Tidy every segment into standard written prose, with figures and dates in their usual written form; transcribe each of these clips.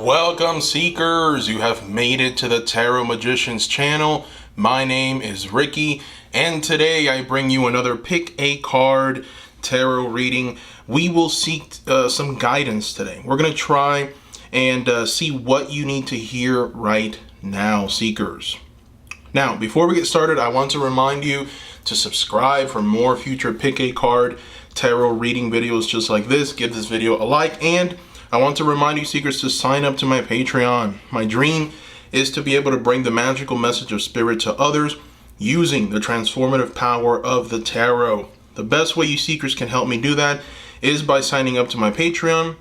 Welcome, seekers. You have made it to the Tarot Magicians channel. My name is Ricky, and today I bring you another pick a card tarot reading. We will seek some guidance today. We're going to try and see what you need to hear right now, seekers. Now, before we get started, I want to remind you to subscribe for more future pick a card tarot reading videos just like this. Give this video a like, and I want to remind you, seekers, to sign up to my Patreon. My dream is to be able to bring the magical message of spirit to others using the transformative power of the tarot. The best way you seekers can help me do that is by signing up to my Patreon.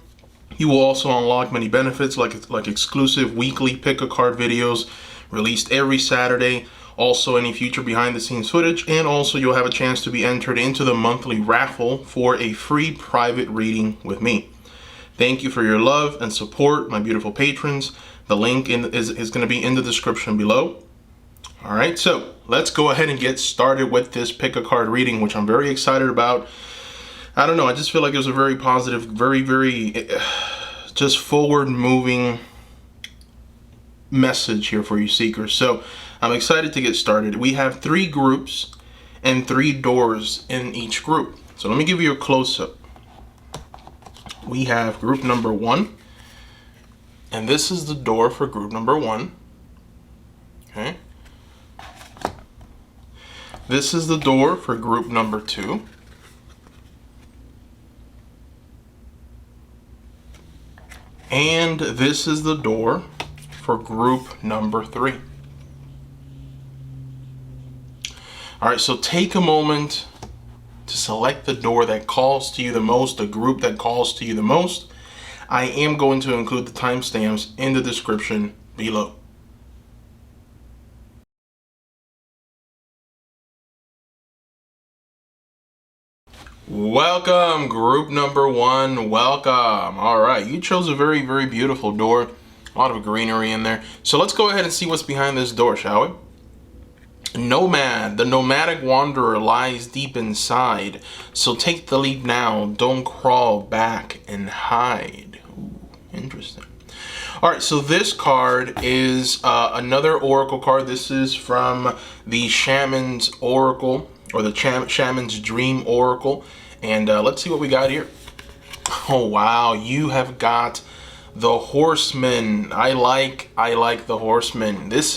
You will also unlock many benefits like exclusive weekly pick a card videos released every Saturday. Also any future behind the scenes footage, and also you'll have a chance to be entered into the monthly raffle for a free private reading with me. Thank you for your love and support, my beautiful patrons. The link is going to be in the description below. All right, so let's go ahead and get started with this pick a card reading, which I'm very excited about. I don't know, I just feel like it was a very positive, very just forward moving message here for you seekers. So I'm excited to get started. We have 3 groups and 3 doors in each group. So let me give you a close-up. We have group number 1, and this is the door for group number 1. Okay. This is the door for group number 2. And this is the door for group number 3. All right, so take a moment to select the door that calls to you the most, the group that calls to you the most. I am going to include the timestamps in the description below. Welcome, group number 1. Welcome. All right, you chose a very beautiful door. A lot of greenery in there. So let's go ahead and see what's behind this door, shall we? Nomad, the nomadic wanderer lies deep inside, so take the leap now, don't crawl back and hide. Ooh, interesting. All right, so this card is another oracle card. This is from the Shaman's Oracle, or the Shaman's Dream Oracle, and let's see what we got here. Oh wow, you have got the Horseman. I like the Horseman. This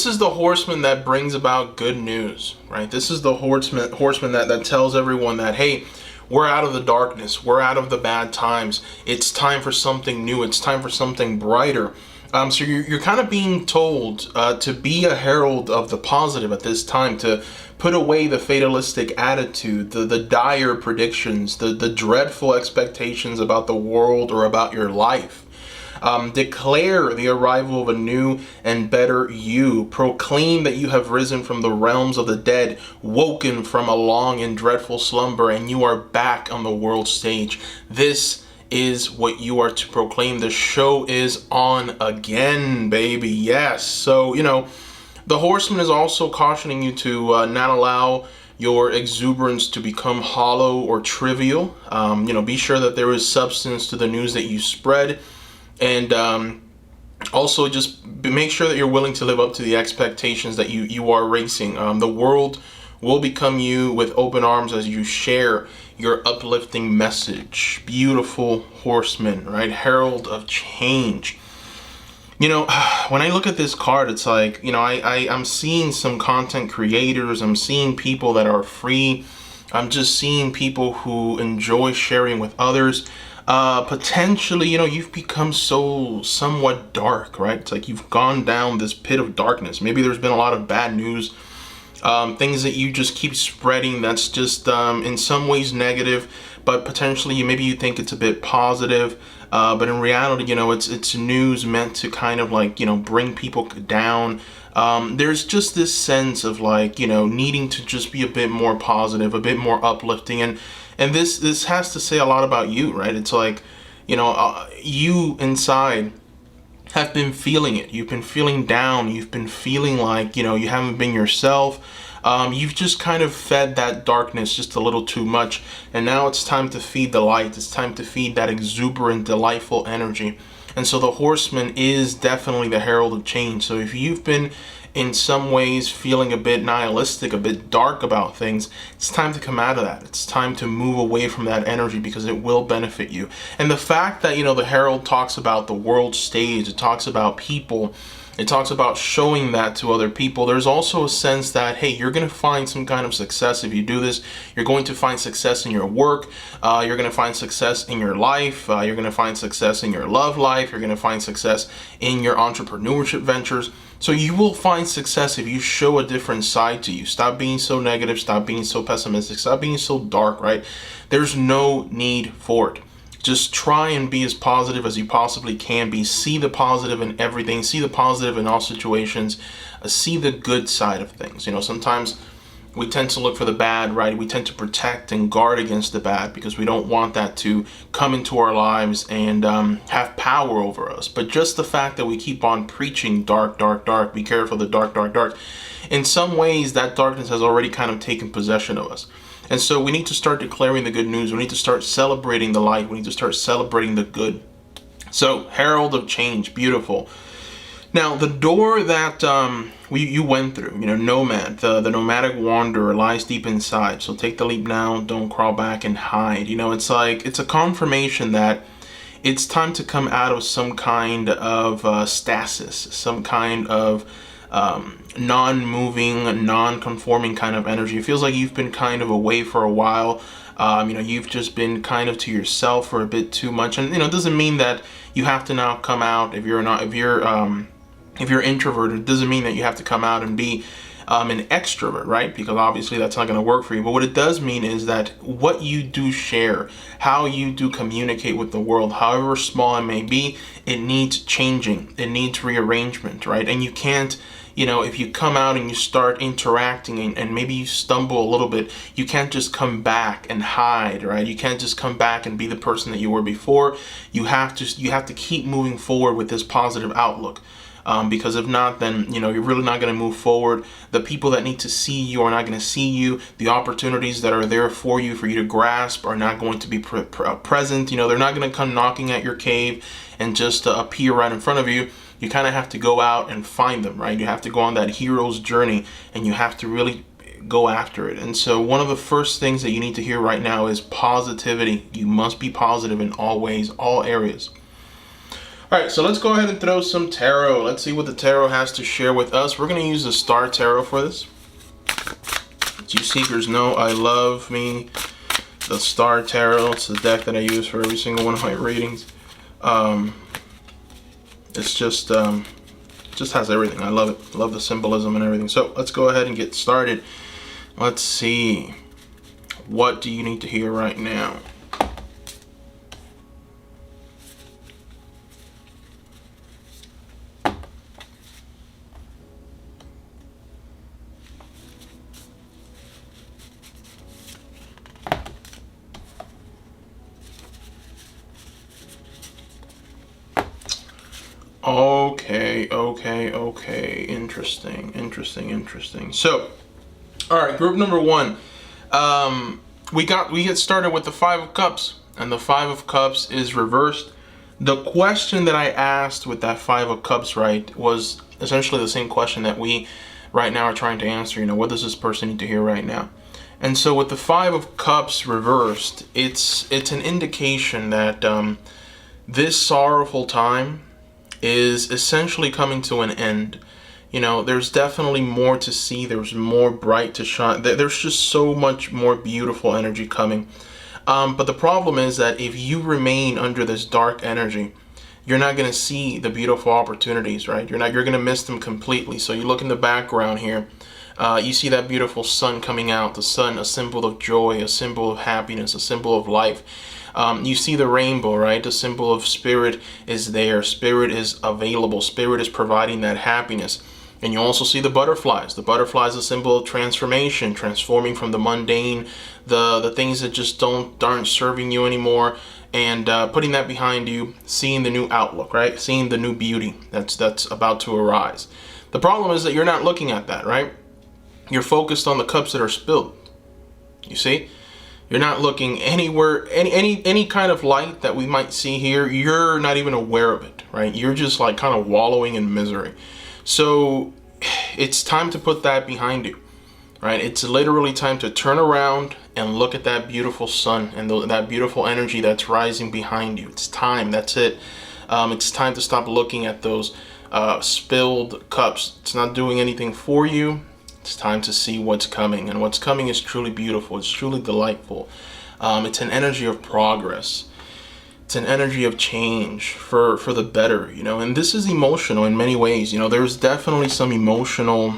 is the horseman that brings about good news, right? This is the horseman that tells everyone that, hey, we're out of the darkness. We're out of the bad times. It's time for something new. It's time for something brighter. So you're kind of being told to be a herald of the positive at this time, to put away the fatalistic attitude, the dire predictions, the dreadful expectations about the world or about your life. Declare the arrival of a new and better you. Proclaim that you have risen from the realms of the dead, woken from a long and dreadful slumber, and you are back on the world stage. This is what you are to proclaim. The show is on again, baby. Yes. So, you know, the Horseman is also cautioning you to not allow your exuberance to become hollow or trivial. You know, be sure that there is substance to the news that you spread. And also just make sure that you're willing to live up to the expectations that you are raising. The world will become you with open arms as you share your uplifting message. Beautiful Horseman, right? Herald of change. You know, when I look at this card, it's like, you know, I'm seeing some content creators. I'm seeing people that are free. I'm just seeing people who enjoy sharing with others. Potentially, you know, you've become somewhat dark, right? It's like you've gone down this pit of darkness. Maybe there's been a lot of bad news, things that you just keep spreading that's just in some ways negative, but potentially maybe you think it's a bit positive, but in reality, you know, it's news meant to kind of like, you know, bring people down. There's just this sense of like, you know, needing to just be a bit more positive, a bit more uplifting, and this has to say a lot about you, right? It's like, you know, you inside have been feeling it. You've been feeling down. You've been feeling like, you know, you haven't been yourself. You've just kind of fed that darkness just a little too much. And now it's time to feed the light. It's time to feed that exuberant, delightful energy. And so the horseman is definitely the herald of change. So if you've been in some ways feeling a bit nihilistic, a bit dark about things, it's time to come out of that. It's time to move away from that energy, because it will benefit you. And the fact that, the herald talks about the world stage, it talks about people, it talks about showing that to other people. There's also a sense that, hey, you're going to find some kind of success if you do this. You're going to find success in your work. You're going to find success in your life. You're going to find success in your love life. You're going to find success in your entrepreneurship ventures. So you will find success if you show a different side to you. Stop being so negative. Stop being so pessimistic. Stop being so dark, right? There's no need for it. Just try and be as positive as you possibly can be. See the positive in everything. See the positive in all situations. See the good side of things. Sometimes we tend to look for the bad, right? We tend to protect and guard against the bad because we don't want that to come into our lives and have power over us. But just the fact that we keep on preaching dark, dark, dark, be careful, the dark, dark, dark, in some ways that darkness has already kind of taken possession of us. And so we need to start declaring the good news. We need to start celebrating the light. We need to start celebrating the good. So, herald of change, beautiful. Now, the door that you went through, nomad, the nomadic wanderer lies deep inside. So take the leap now, don't crawl back and hide. It's a confirmation that it's time to come out of some kind of stasis, some kind of non-moving, non-conforming kind of energy. It feels like you've been kind of away for a while. You've just been kind of to yourself for a bit too much. And, it doesn't mean that you have to now come out if you're introverted. It doesn't mean that you have to come out and be an extrovert, right? Because obviously that's not going to work for you. But what it does mean is that what you do share, how you do communicate with the world, however small it may be, it needs changing. It needs rearrangement, right? And you can't, if you come out and you start interacting and maybe you stumble a little bit, you can't just come back and hide, right? You can't just come back and be the person that you were before. You have to keep moving forward with this positive outlook. Because if not, then you're really not going to move forward. The people that need to see you are not going to see you. The opportunities that are there for you to grasp are not going to be present. They're not going to come knocking at your cave and just appear right in front of you. You kind of have to go out and find them, right? You have to go on that hero's journey, and you have to really go after it. And so one of the first things that you need to hear right now is positivity. You must be positive in all ways, all areas. All right, so let's go ahead and throw some tarot. Let's see what the tarot has to share with us. We're going to use the Star Tarot for this. As you seekers know, I love me the Star Tarot. It's the deck that I use for every single one of my readings. It's just has everything. I love it. I love the symbolism and everything. So let's go ahead and get started. Let's see. What do you need to hear right now? Okay. Interesting. So, all right, group number one. We get started with the Five of Cups, and the Five of Cups is reversed. The question that I asked with that Five of Cups, right, was essentially the same question that we right now are trying to answer. What does this person need to hear right now? And so with the Five of Cups reversed, it's an indication that this sorrowful time is essentially coming to an end. There's definitely more to see. There's more bright to shine. There's just so much more beautiful energy coming. But the problem is that if you remain under this dark energy, you're not going to see the beautiful opportunities, right? You're going to miss them completely. So you look in the background here, you see that beautiful sun coming out. The sun, a symbol of joy, a symbol of happiness, a symbol of life. You see the rainbow, right? The symbol of spirit is there. Spirit is available. Spirit is providing that happiness. And you also see the butterflies. The butterflies, a symbol of transformation, transforming from the mundane, the things that just aren't serving you anymore, and putting that behind you, seeing the new outlook, right? Seeing the new beauty that's about to arise. The problem is that you're not looking at that, right? You're focused on the cups that are spilled. You see? You're not looking anywhere, any kind of light that we might see here, you're not even aware of it, right? You're just like kind of wallowing in misery. So it's time to put that behind you, right? It's literally time to turn around and look at that beautiful sun and that beautiful energy that's rising behind you. It's time. That's it. It's time to stop looking at those spilled cups. It's not doing anything for you. It's time to see what's coming, and what's coming is truly beautiful. It's truly delightful. It's an energy of progress. It's an energy of change for the better, you know. And this is emotional in many ways. You know, there's definitely some emotional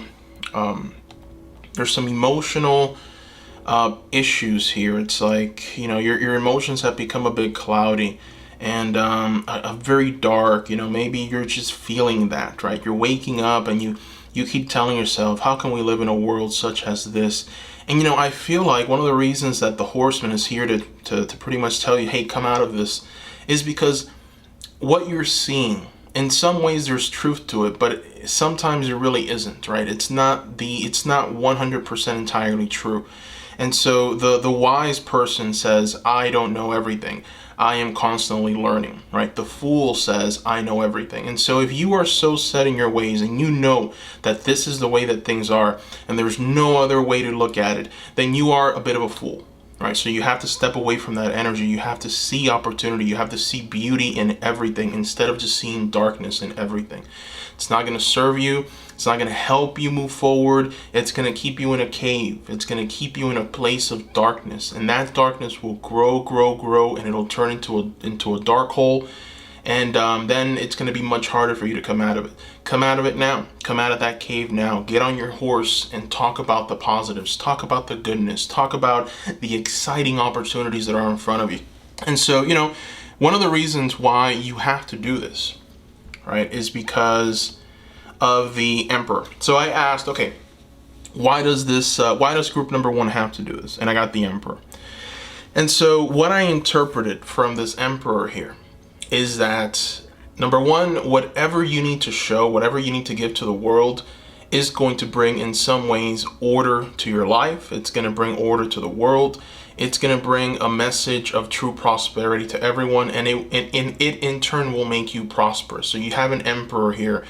issues here. It's like, you know, your emotions have become a bit cloudy and a very dark. You know, maybe you're just feeling that, right? You're waking up and you keep telling yourself, how can we live in a world such as this? And, you know, I feel like one of the reasons that the Horseman is here to pretty much tell you, hey, come out of this, is because what you're seeing, in some ways there's truth to it, but sometimes there really isn't, right? It's not 100% entirely true. And so the wise person says, I don't know everything. I am constantly learning, right? The fool says, I know everything. And so if you are so set in your ways and you know that this is the way that things are and there's no other way to look at it, then you are a bit of a fool, right? So you have to step away from that energy. You have to see opportunity. You have to see beauty in everything instead of just seeing darkness in everything. It's not going to serve you. It's not going to help you move forward. It's going to keep you in a cave. It's going to keep you in a place of darkness. And that darkness will grow, and it'll turn into a dark hole. And then it's going to be much harder for you to come out of it. Come out of it now. Come out of that cave now. Get on your horse and talk about the positives. Talk about the goodness. Talk about the exciting opportunities that are in front of you. And so, you know, one of the reasons why you have to do this, right, is because of the Emperor. So I asked, okay, why does group number 1 have to do this? And I got the Emperor. And so what I interpreted from this Emperor here is that, number 1, whatever you need to show, whatever you need to give to the world is going to bring in some ways order to your life. It's going to bring order to the world. It's going to bring a message of true prosperity to everyone, and it in turn will make you prosperous. So you have an Emperor here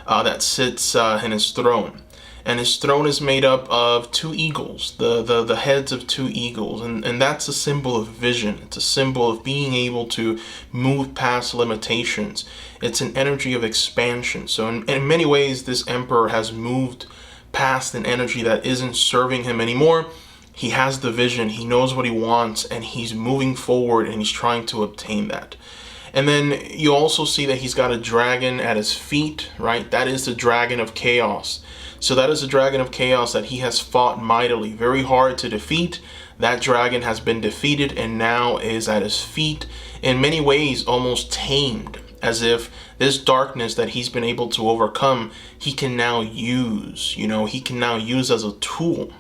that sits in his throne, and his throne is made up of 2 eagles, the heads of 2 eagles, and that's a symbol of vision. It's a symbol of being able to move past limitations. It's an energy of expansion. So in many ways, this Emperor has moved past an energy that isn't serving him anymore. He has the vision, he knows what he wants, and he's moving forward, and he's trying to obtain that. And then you also see that he's got a dragon at his feet, right? That is the dragon of chaos. So that is the dragon of chaos that he has fought mightily, very hard to defeat. That dragon has been defeated and now is at his feet, in many ways almost tamed, as if this darkness that he's been able to overcome, he can now use, you know, he can now use as a tool.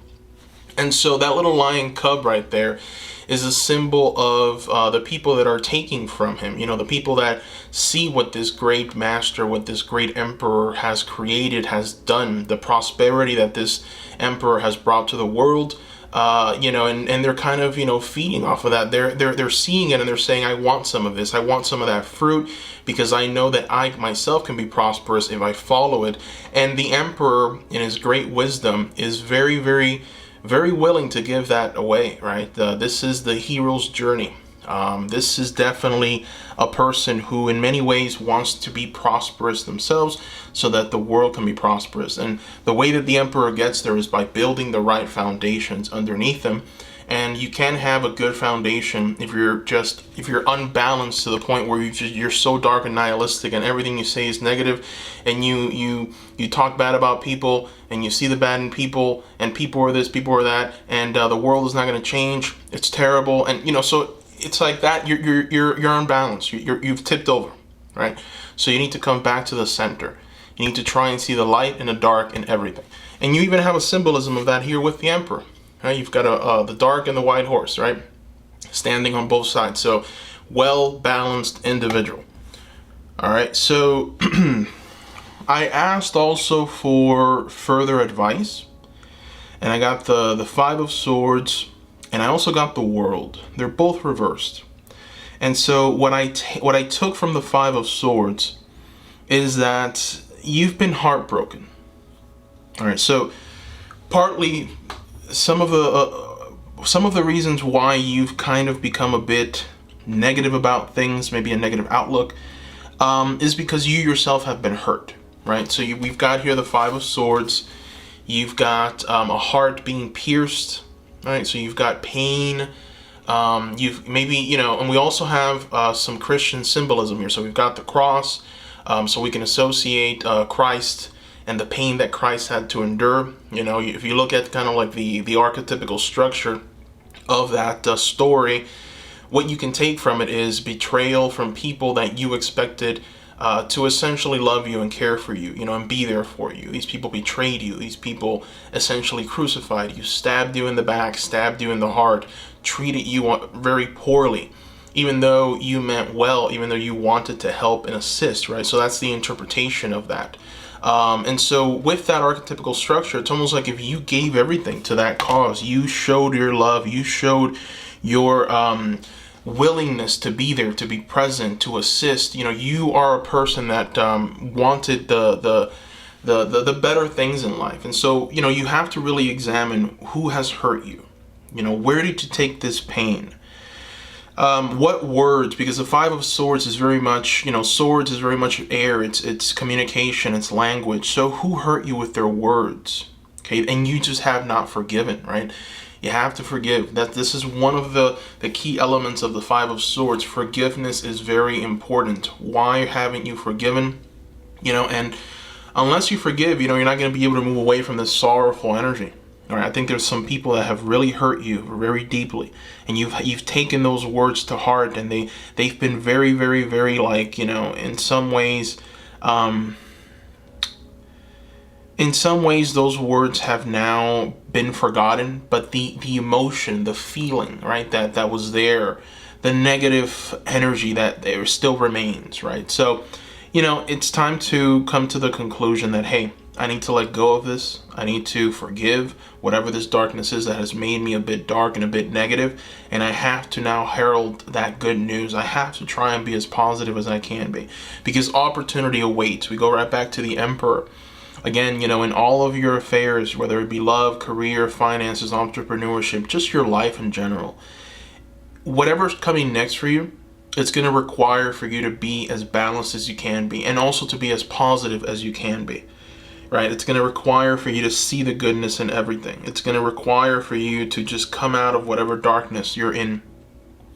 And so that little lion cub right there is a symbol of the people that are taking from him. You know, the people that see what this great master, what this great emperor has created, has done, the prosperity that this emperor has brought to the world. You know, and they're kind of, you know, feeding off of that. They're seeing it and they're saying, I want some of this. I want some of that fruit because I know that I myself can be prosperous if I follow it. And the emperor, in his great wisdom, is very, very, very willing to give that away, right? This is the hero's journey. This is definitely a person who in many ways wants to be prosperous themselves so that the world can be prosperous. And the way that the emperor gets there is by building the right foundations underneath them. And you can have a good foundation if you're unbalanced to the point where you're so dark and nihilistic and everything you say is negative, and you talk bad about people and you see the bad in people and people are this, people are that, and the world is not going to change. It's terrible, and you know, so it's like that. You're unbalanced. You've tipped over, right? So you need to come back to the center. You need to try and see the light and the dark in everything. And you even have a symbolism of that here with the emperor. Right, you've got the dark and the white horse, right, standing on both sides. So well-balanced individual. All right, so I asked also for further advice, and I got the 5 of Swords and I also got the World. They're both reversed. And so what I took from the Five of Swords is that you've been heartbroken. All right, so partly some of the reasons why you've kind of become a bit negative about things, maybe a negative outlook, is because you yourself have been hurt, right? So we've got here the Five of Swords. You've got a heart being pierced, right? So you've got pain. You've maybe, and we also have some Christian symbolism here. So we've got the cross, so we can associate Christ and the pain that Christ had to endure. If you look at kind of like the archetypical structure of that story, what you can take from it is betrayal from people that you expected to essentially love you and care for you, and be there for you. These people betrayed you. These people essentially crucified you, stabbed you in the back, stabbed you in the heart, treated you very poorly, even though you meant well, even though you wanted to help and assist, right? So that's the interpretation of that. And so with that archetypical structure, it's almost like if you gave everything to that cause, you showed your love, you showed your willingness to be there, to be present, to assist. You are a person that wanted the better things in life. And so, you have to really examine who has hurt you. Where did you take this pain? What words? Because the Five of Swords is very much, swords is very much air. It's communication, it's language. So who hurt you with their words? Okay, and you just have not forgiven, right? You have to forgive. This is one of the key elements of the Five of Swords. Forgiveness is very important. Why haven't you forgiven? And unless you forgive, you're not going to be able to move away from this sorrowful energy. All right, I think there's some people that have really hurt you very deeply, and you've taken those words to heart, and they've been very, very, very in some ways. In some ways, those words have now been forgotten, but the emotion, the feeling, right, that was there, the negative energy that there still remains, right? So, it's time to come to the conclusion that, hey, I need to let go of this. I need to forgive whatever this darkness is that has made me a bit dark and a bit negative, and I have to now herald that good news. I have to try and be as positive as I can be, because opportunity awaits. We go right back to the Emperor. Again, in all of your affairs, whether it be love, career, finances, entrepreneurship, just your life in general, whatever's coming next for you, it's going to require for you to be as balanced as you can be, and also to be as positive as you can be, right? It's going to require for you to see the goodness in everything. It's going to require for you to just come out of whatever darkness you're in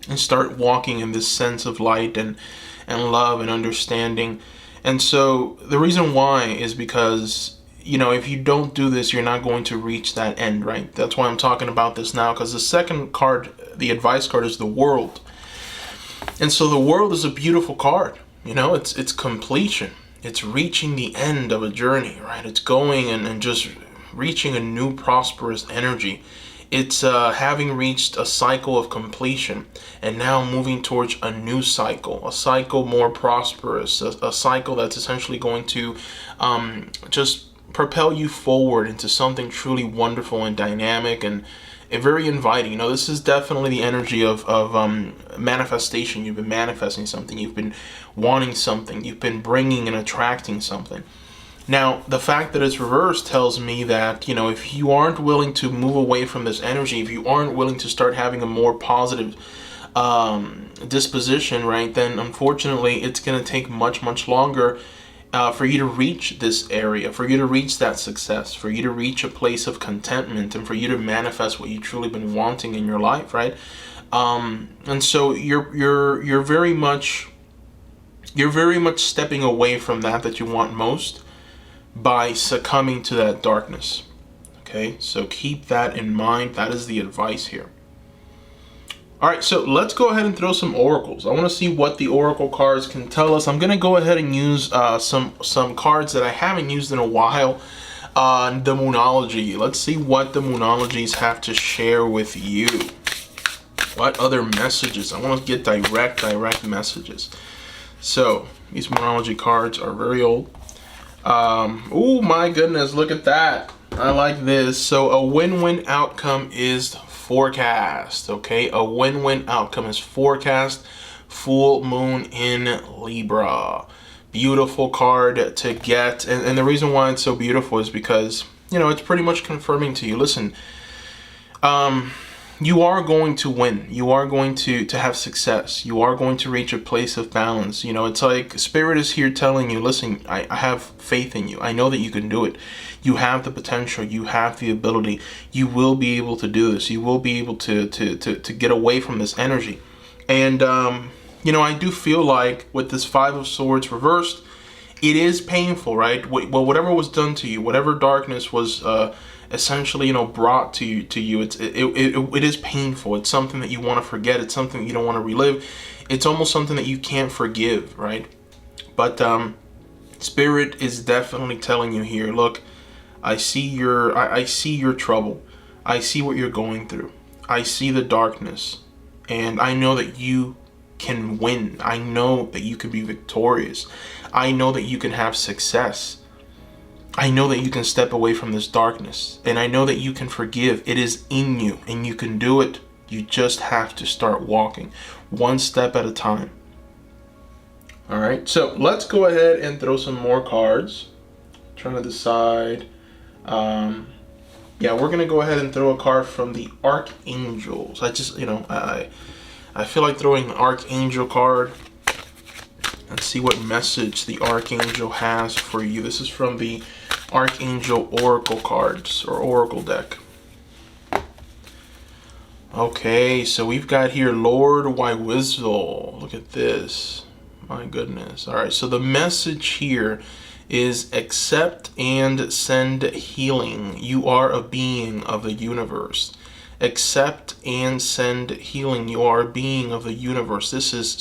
and start walking in this sense of light and love and understanding. And so the reason why is because, if you don't do this, you're not going to reach that end, right? That's why I'm talking about this now, because the second card, the advice card, is the World. And so the World is a beautiful card. It's completion. It's reaching the end of a journey, right? It's going and just reaching a new prosperous energy. It's having reached a cycle of completion and now moving towards a new cycle, a cycle more prosperous, a cycle that's essentially going to just propel you forward into something truly wonderful and dynamic and very inviting. This is definitely the energy of manifestation. You've been manifesting something. You've been wanting something. You've been bringing and attracting something. Now, the fact that it's reversed tells me that, if you aren't willing to move away from this energy, if you aren't willing to start having a more positive disposition, right, then unfortunately it's going to take much, much longer for you to reach this area, for you to reach that success, for you to reach a place of contentment, and for you to manifest what you've truly been wanting in your life, right? And so you're very much stepping away from that you want most by succumbing to that darkness. Okay, so keep that in mind. That is the advice here. All right, so let's go ahead and throw some oracles. I want to see what the oracle cards can tell us. I'm going to go ahead and use some cards that I haven't used in a while on the Moonology. Let's see what the Moonologies have to share with you. What other messages? I want to get direct messages. So these Moonology cards are very old. Oh my goodness, look at that. I like this. So a win-win outcome is forecast. Okay, a win-win outcome is forecast. Full moon in Libra. Beautiful card to get. And the reason why it's so beautiful is because, you know, it's pretty much confirming to you, listen, you are going to win. You are going to have success. You are going to reach a place of balance. You know, it's like Spirit is here telling you, listen, I have faith in you. I know that you can do it. You have the potential. You have the ability. You will be able to do this. You will be able to get away from this energy. And, you know, I do feel like with this Five of Swords reversed, it is painful, right? Well, whatever was done to you, whatever darkness was essentially, you know, brought to you, it is painful. It's something that you want to forget. It's something that you don't want to relive. It's almost something that you can't forgive, right? But Spirit is definitely telling you here, look, I see your trouble. I see what you're going through. I see the darkness, and I know that you can win. I know that you can be victorious. I know that you can have success. I know that you can step away from this darkness, and I know that you can forgive. It is in you, and you can do it. You just have to start walking one step at a time. All right, so let's go ahead and throw some more cards. Trying to decide. Yeah, we're gonna go ahead and throw a card from the Archangels. I just, you know, I feel like throwing an Archangel card and see what message the Archangel has for you. This is from the Archangel Oracle cards or Oracle deck. Okay, so we've got here Lord Wywizzle. Look at this. My goodness. All right, so the message here is accept and send healing. You are a being of the universe. Accept and send healing. You are a being of the universe. This is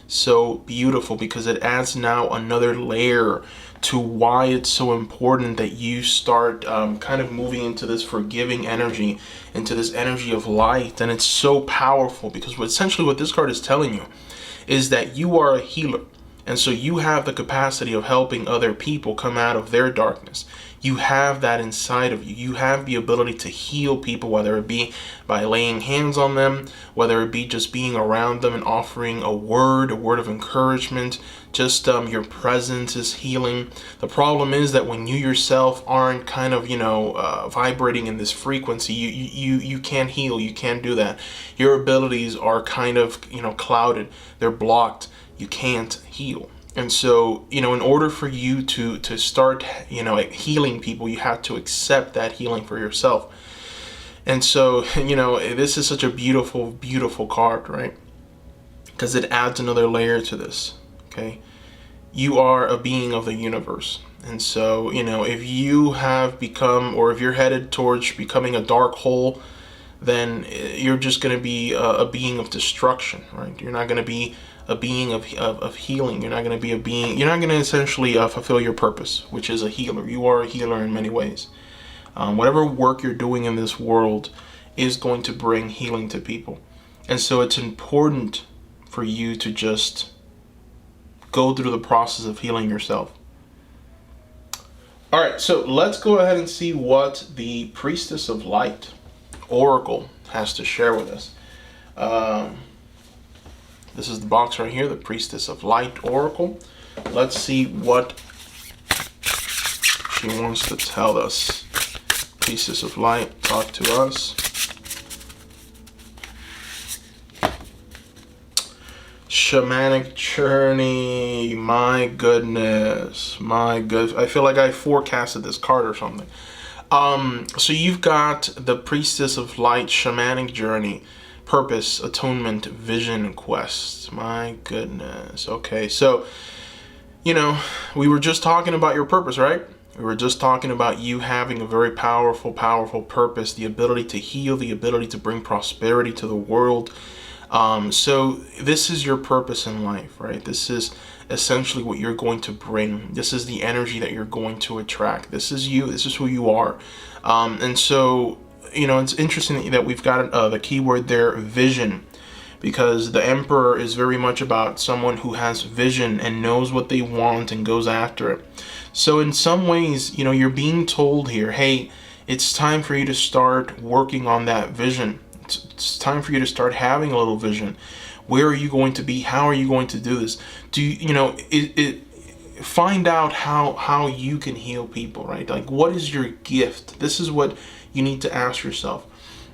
so beautiful because it adds now another layer to why it's so important that you start kind of moving into this forgiving energy, into this energy of light. And it's so powerful because essentially what this card is telling you is that you are a healer. And so you have the capacity of helping other people come out of their darkness. You have that inside of you. You have the ability to heal people, whether it be by laying hands on them, whether it be just being around them and offering a word of encouragement. Just your presence is healing. The problem is that when you yourself aren't kind of, you know, vibrating in this frequency, you can't heal. You can't do that. Your abilities are kind of, you know, clouded. They're blocked. You can't heal. And so, you know, in order for you to start, you know, healing people, you have to accept that healing for yourself. And so, you know, this is such a beautiful, beautiful card, right? Because it adds another layer to this, okay? You are a being of the universe. And so, you know, if you have become, or if you're headed towards becoming a dark hole, then you're just going to be a being of destruction, right? You're not going to be a being of healing. You're not going to be a being, you're not going to essentially fulfill your purpose, which is a healer. You are a healer in many ways. Whatever work you're doing in this world is going to bring healing to people. And so it's important for you to just go through the process of healing yourself. All right, so let's go ahead and see what the Priestess of Light Oracle has to share with us. This is the box right here, the Priestess of Light Oracle. Let's see what she wants to tell us. Priestess of Light, talk to us. Shamanic Journey. My goodness. My good. I feel like I forecasted this card or something. So you've got the Priestess of Light, Shamanic Journey, Purpose, Attunement, Vision, Quest. My goodness. Okay, so, you know, we were just talking about your purpose, right? We were just talking about you having a very powerful, powerful purpose, the ability to heal, the ability to bring prosperity to the world. So this is your purpose in life, right? This is essentially what you're going to bring. This is the energy that you're going to attract. This is you. This is who you are. And so, you know, it's interesting that we've got the keyword there, vision, because the Emperor is very much about someone who has vision and knows what they want and goes after it. So in some ways, you know, you're being told here, hey, It's time for you to start working on that vision. It's time for you to start having a little vision. Where are you going to be? How are you going to do this? Do you, find out how you can heal people, right? Like, what is your gift? This is what you need to ask yourself.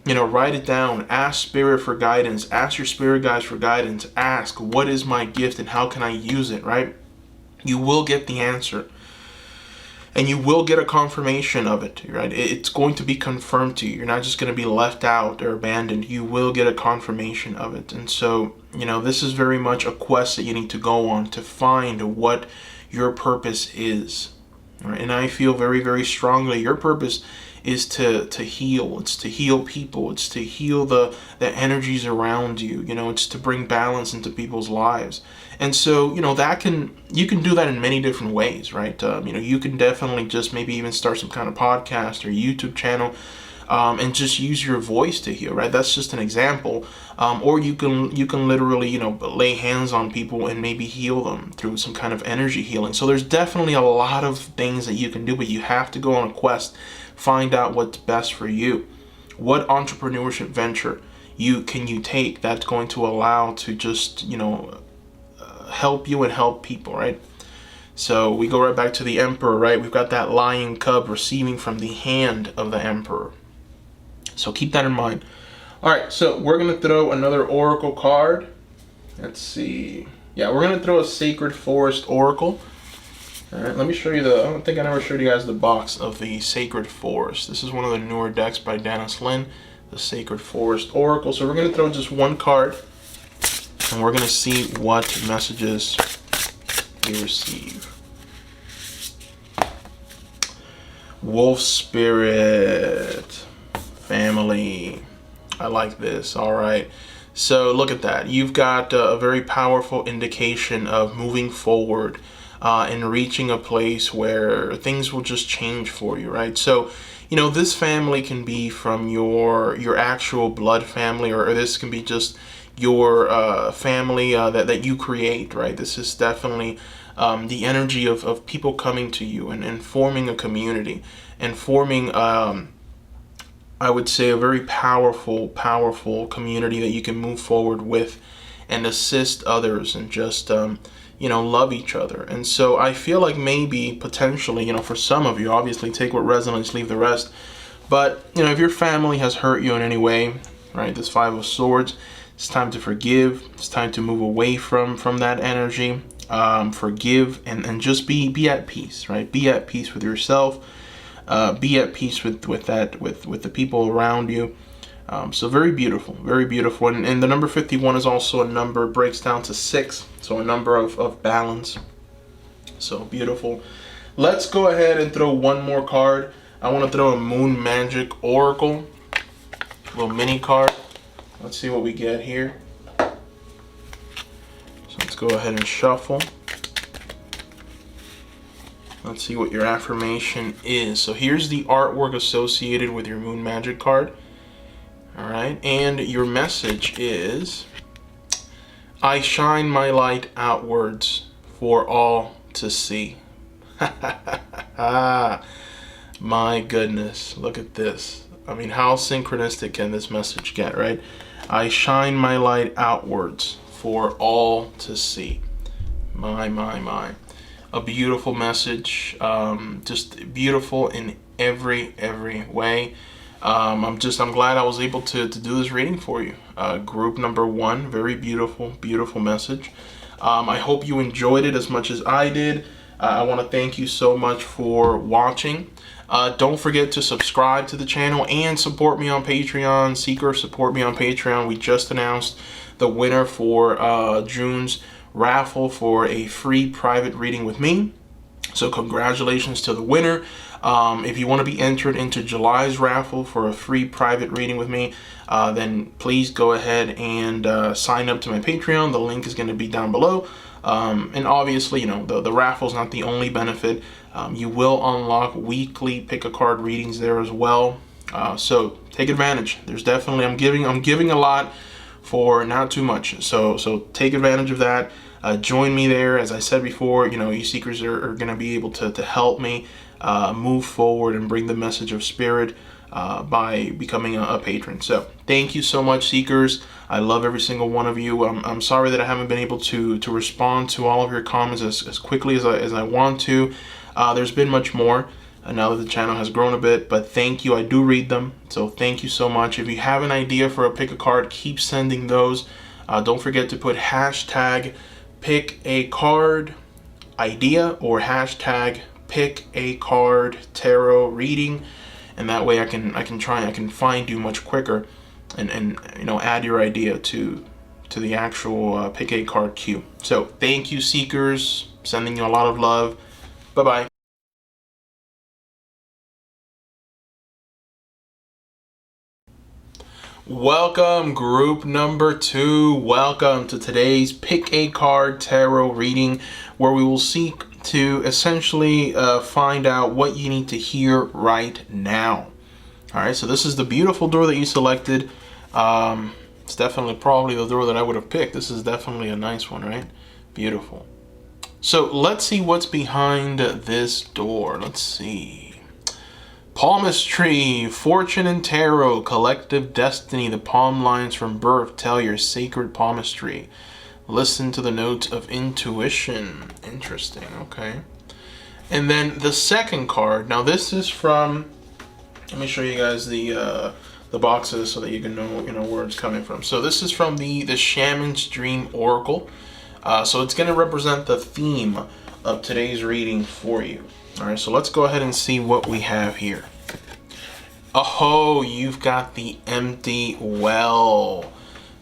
Write it down. Ask spirit for guidance. Ask your spirit guides for guidance. Ask, what is my gift and how can I use it, right? You will get the answer. And you will get a confirmation of it, right? It's going to be confirmed to you. You're not just going to be left out or abandoned. You will get a confirmation of it. And so, this is very much a quest that you need to go on to find what your purpose is. Right? And I feel very, very strongly your purpose is to heal. It's to heal people. It's to heal the energies around you. It's to bring balance into people's lives. And so, you can do that in many different ways, right? You can definitely just maybe even start some kind of podcast or YouTube channel, and just use your voice to heal, right? That's just an example. Or you can literally, lay hands on people and maybe heal them through some kind of energy healing. So there's definitely a lot of things that you can do, but you have to go on a quest, find out what's best for you. What entrepreneurship venture can you take that's going to allow to just, help you and help people, right? So we go right back to the Emperor, right? We've got that lion cub receiving from the hand of the Emperor. So keep that in mind. All right, so we're going to throw another Oracle card. Let's see. Yeah, we're going to throw a Sacred Forest Oracle. All right, let me show you I don't think I ever showed you guys the box of the Sacred Forest. This is one of the newer decks by Dennis Lin, the Sacred Forest Oracle. So we're going to throw just one card, and we're going to see what messages we receive. Wolf Spirit, family. I like this. All right. So look at that. You've got a very powerful indication of moving forward and reaching a place where things will just change for you, right? So, this family can be from your actual blood family, or this can be just your family that you create, right? This is definitely the energy of people coming to you and forming a community and forming, I would say, a very powerful community that you can move forward with and assist others and just, love each other. And so I feel like maybe potentially, for some of you, obviously take what resonates, leave the rest. But, if your family has hurt you in any way, right, this Five of Swords, it's time to forgive. It's time to move away from that energy. Forgive and just be at peace, right? Be at peace with yourself. Be at peace with the people around you. So very beautiful, very beautiful. And the number 51 is also a number, breaks down to 6. So a number of balance. So beautiful. Let's go ahead and throw one more card. I want to throw a Moon Magic Oracle. A little mini card. Let's see what we get here. So let's go ahead and shuffle. Let's see what your affirmation is. So here's the artwork associated with your Moon Magic card. All right, and your message is, I shine my light outwards for all to see. My goodness, look at this. I mean, how synchronistic can this message get, right? I shine my light outwards for all to see. My. A beautiful message, just beautiful in every way. I'm glad I was able to do this reading for you. Group number 1, very beautiful message. I hope you enjoyed it as much as I did. I want to thank you so much for watching. Don't forget to subscribe to the channel and support me on Patreon. Seeker, support me on Patreon. We just announced the winner for June's raffle for a free private reading with me. So congratulations to the winner. If you want to be entered into July's raffle for a free private reading with me, then please go ahead and sign up to my Patreon. The link is going to be down below. And obviously, the raffle is not the only benefit. You will unlock weekly pick a card readings there as well. So take advantage. There's definitely, I'm giving a lot for not too much. So take advantage of that. Join me there. As I said before, you seekers are going to be able to help me move forward and bring the message of spirit by becoming a patron. So thank you so much, seekers. I love every single one of you. I'm sorry that I haven't been able to respond to all of your comments as quickly as I want to. There's been much more now that the channel has grown a bit, but thank you. I do read them, so thank you so much. If you have an idea for a pick a card, keep sending those. Don't forget to put hashtag pick a card idea or hashtag pick a card tarot reading, and that way I can find you much quicker and you know, add your idea to the actual pick a card queue. So thank you, seekers. Sending you a lot of love. Bye bye. Welcome, group number 2. Welcome to today's Pick a Card Tarot reading, where we will seek to essentially find out what you need to hear right now. All right, so this is the beautiful door that you selected. It's definitely probably the door that I would have picked. This is definitely a nice one, right? Beautiful. So let's see what's behind this door. Let's see. Palmistry, Fortune and Tarot, Collective Destiny. The palm lines from birth tell your sacred palmistry. Listen to the notes of intuition. Interesting, okay. And then the second card. Now this is from, let me show you guys the boxes so that you can know where it's coming from. So this is from the Shaman's Dream Oracle. So it's going to represent the theme of today's reading for you. All right, so let's go ahead and see what we have here. Oh, you've got the empty well.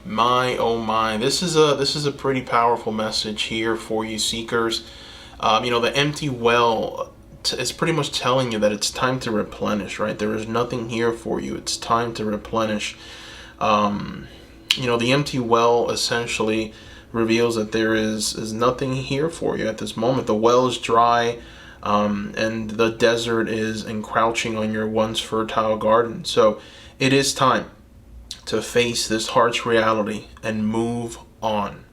My oh my, this is a pretty powerful message here for you, seekers. You know, the empty well is pretty much telling you that it's time to replenish, right? There is nothing here for you. It's time to replenish. You know, the empty well essentially reveals that there is nothing here for you at this moment. The well is dry. And the desert is encroaching on your once fertile garden. So it is time to face this harsh reality and move on.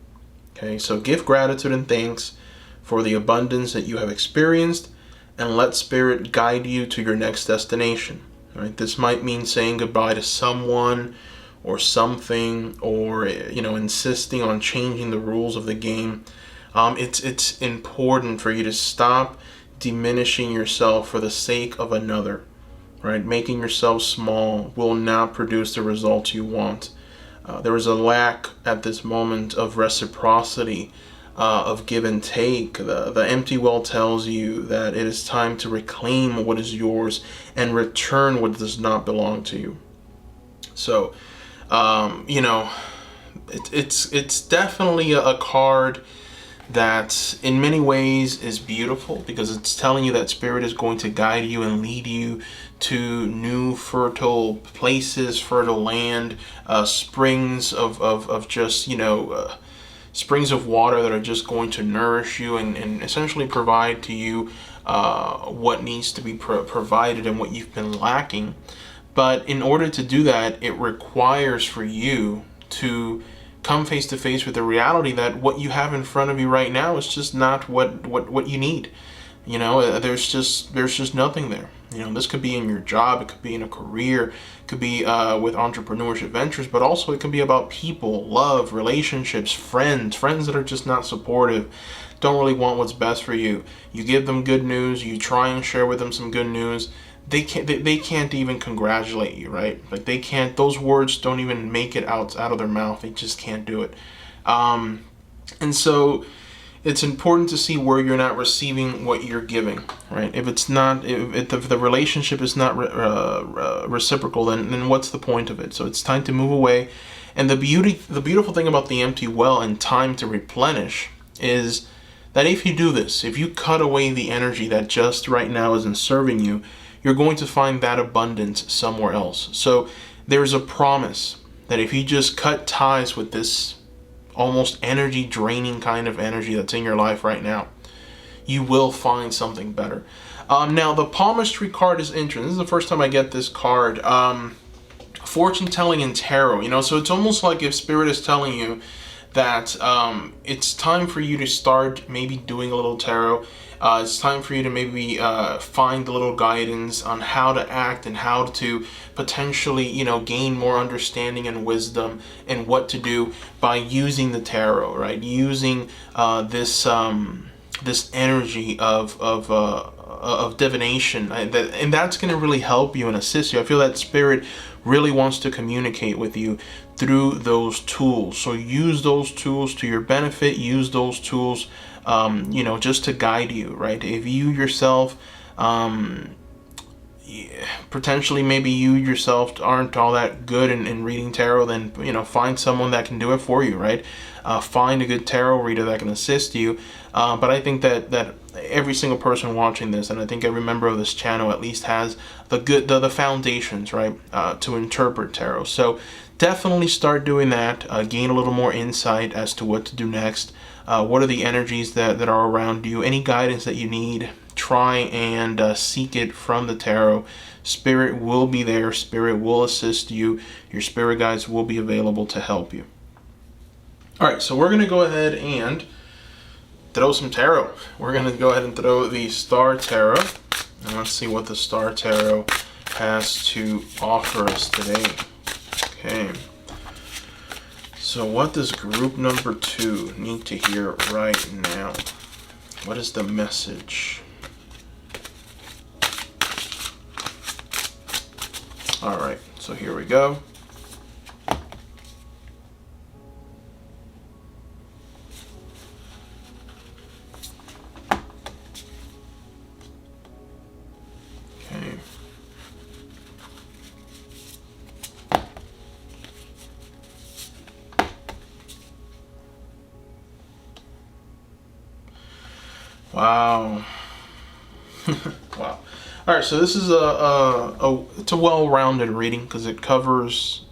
Okay, so give gratitude and thanks for the abundance that you have experienced, and let spirit guide you to your next destination. Right? This might mean saying goodbye to someone or something, or you know, insisting on changing the rules of the game. It's important for you to stop diminishing yourself for the sake of another, right? Making yourself small will not produce the results you want. There is a lack at this moment of reciprocity, of give and take. The empty well tells you that it is time to reclaim what is yours and return what does not belong to you. So, you know, it's definitely a card that in many ways is beautiful, because it's telling you that spirit is going to guide you and lead you to new fertile places, fertile land, springs of just, you know, springs of water that are just going to nourish you and essentially provide to you what needs to be provided and what you've been lacking. But in order to do that, it requires for you to come face to face with the reality that what you have in front of you right now is just not what you need. You know, there's just nothing there. You know, this could be in your job, it could be in a career, it could be with entrepreneurship ventures, but also it can be about people, love, relationships, friends that are just not supportive, don't really want what's best for you. You give them good news, you try and share with them some good news. They can't even congratulate you, right? Like they can't, those words don't even make it out of their mouth. They just can't do it. And so it's important to see where you're not receiving what you're giving, right? If it's not, if the relationship is not reciprocal, then what's the point of it? So it's time to move away. And the beautiful thing about the empty well and time to replenish is that if you do this, if you cut away the energy that just right now isn't serving you, you're going to find that abundance somewhere else. So there's a promise that if you just cut ties with this almost energy draining kind of energy that's in your life right now, you will find something better. Now the palmistry card is interesting. This is the first time I get this card. Fortune telling and tarot, you know, so it's almost like if spirit is telling you that it's time for you to start maybe doing a little tarot. It's time for you to maybe find a little guidance on how to act and how to potentially, gain more understanding and wisdom and what to do by using the tarot, right? Using this energy of divination, and that's going to really help you and assist you. I feel that spirit really wants to communicate with you through those tools. So use those tools to your benefit. Use those tools, just to guide you, right? If you yourself, potentially maybe you yourself aren't all that good in reading tarot, then find someone that can do it for you, right? Find a good tarot reader that can assist you. But I think that every single person watching this, and I think every member of this channel at least, has the foundations, right, to interpret tarot. So definitely start doing that. Gain a little more insight as to what to do next. What are the energies that are around you? Any guidance that you need, try and seek it from the tarot. Spirit will be there. Spirit will assist you. Your spirit guides will be available to help you. All right, so we're going to go ahead and throw some tarot. We're going to go ahead and throw the Star Tarot. And let's see what the Star Tarot has to offer us today. Okay. So what does group number 2 need to hear right now? What is the message? All right, so here we go. Okay. Wow. Wow. All right, so this is it's a well-rounded reading because it covers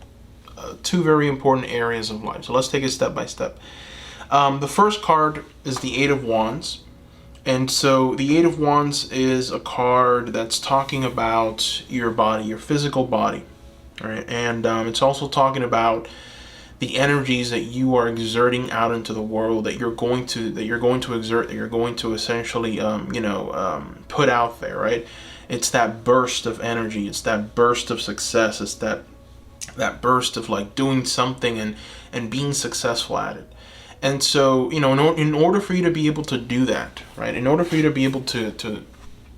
2 very important areas of life. So let's take it step by step. The first card is the 8 of Wands. And so the 8 of Wands is a card that's talking about your body, your physical body, right? And it's also talking about the energies that you are exerting out into the world, that you're going to exert, that you're going to essentially, put out there, right? It's that burst of energy. It's that burst of success. It's that burst of like doing something and being successful at it. And so, in order for you to be able to do that, right? In order for you to be able to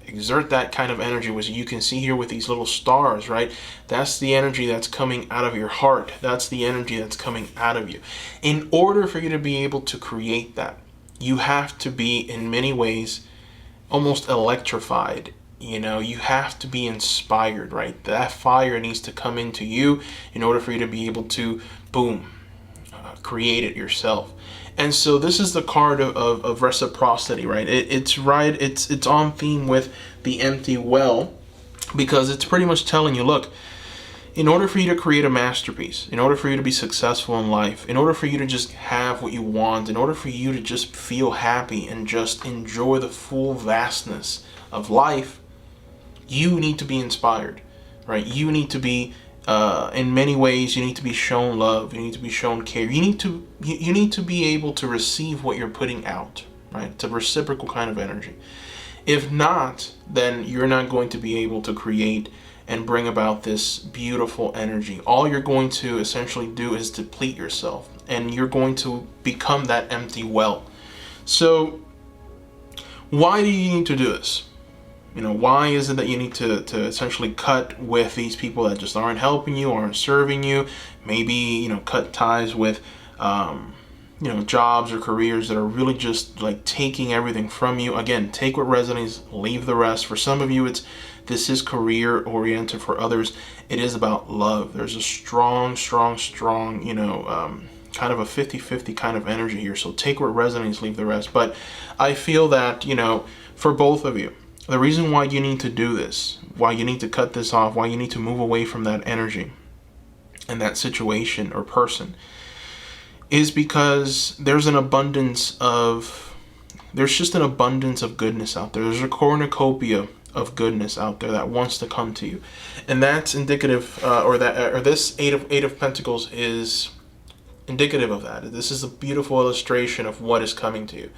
exert that kind of energy, which you can see here with these little stars, right? That's the energy that's coming out of your heart. That's the energy that's coming out of you. In order for you to be able to create that, you have to be, in many ways, almost electrified. You have to be inspired, right? That fire needs to come into you in order for you to be able to, boom, create it yourself. And so this is the card of reciprocity, right? It's on theme with the empty well, because it's pretty much telling you, look, in order for you to create a masterpiece, in order for you to be successful in life, in order for you to just have what you want, in order for you to just feel happy and just enjoy the full vastness of life, you need to be inspired, right? You need to be, in many ways, you need to be shown love. You need to be shown care. You need to be able to receive what you're putting out, right? It's a reciprocal kind of energy. If not, then you're not going to be able to create and bring about this beautiful energy. All you're going to essentially do is deplete yourself, and you're going to become that empty well. So why do you need to do this? Why is it that you need to essentially cut with these people that just aren't helping you, aren't serving you? Maybe, cut ties with, jobs or careers that are really just like taking everything from you. Again, take what resonates, leave the rest. For some of you, this is career oriented. For others, it is about love. There's a strong, kind of a 50-50 kind of energy here. So take what resonates, leave the rest. But I feel that, for both of you, the reason why you need to do this, why you need to cut this off, why you need to move away from that energy and that situation or person, is because there's just an abundance of goodness out there. There's a cornucopia of goodness out there that wants to come to you, and that's indicative, or this eight of Pentacles is indicative of that. This is a beautiful illustration of what is coming to you.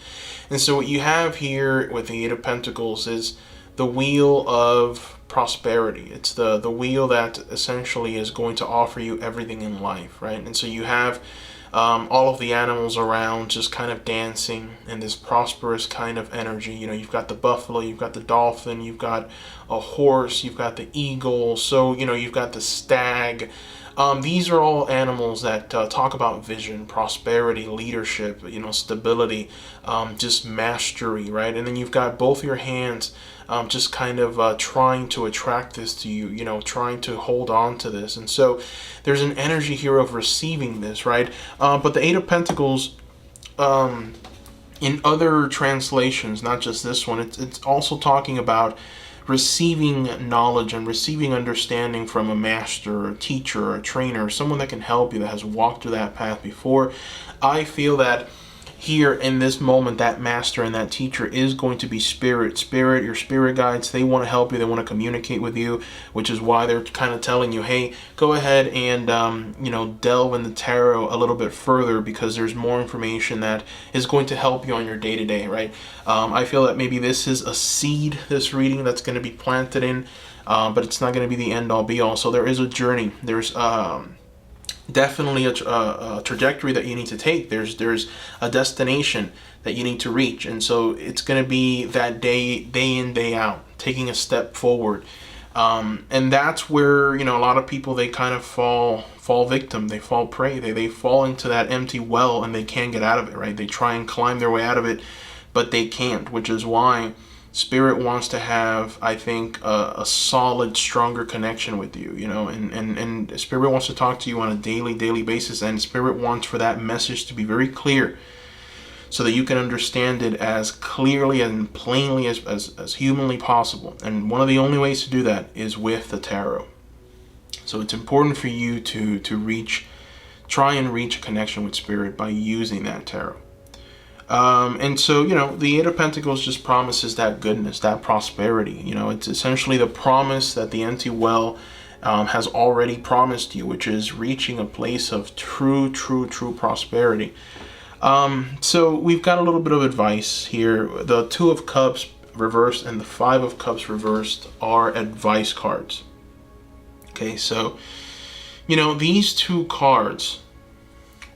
And so what you have here with the Eight of Pentacles is the wheel of prosperity. It's the wheel that essentially is going to offer you everything in life, right? And so you have all of the animals around just kind of dancing in this prosperous kind of energy. You know, you've got the buffalo, you've got the dolphin, you've got a horse, you've got the eagle, so, you know, you've got the stag. These are all animals that talk about vision, prosperity, leadership, you know, stability, just mastery, right? And then you've got both your hands just kind of trying to attract this to you, you know, trying to hold on to this. And so there's an energy here of receiving this, right? But the Eight of Pentacles, in other translations, not just this one, it's also talking about receiving knowledge and receiving understanding from a master, or a teacher, or a trainer, or someone that can help you, that has walked through that path before. I feel that here in this moment, that master and that teacher is going to be spirit, your spirit guides. They want to help you. They want to communicate with you, which is why they're kind of telling you, hey, go ahead and, you know, delve in the tarot a little bit further, because there's more information that is going to help you on your day-to-day, right? I feel that maybe this is a seed, this reading, that's going to be planted in, but it's not going to be the end-all be-all. So there is a journey. There's definitely a trajectory that you need to take. There's a destination that you need to reach, and so it's going to be that day in, day out, taking a step forward, and that's where, you know, a lot of people, they kind of fall victim, they fall prey, they fall into that empty well, and they can't get out of it, right? They try and climb their way out of it, but they can't, which is why Spirit wants to have, I think, a solid, stronger connection with you, you know, and Spirit wants to talk to you on a daily basis, and Spirit wants for that message to be very clear, so that you can understand it as clearly and plainly as humanly possible. And one of the only ways to do that is with the tarot. So it's important for you to try and reach a connection with Spirit by using that tarot. And so, you know, the Eight of Pentacles just promises that goodness, that prosperity. You know, it's essentially the promise that the empty well has already promised you, which is reaching a place of true prosperity. So we've got a little bit of advice here. The Two of Cups reversed and the Five of Cups reversed are advice cards. Okay, so, you know, these two cards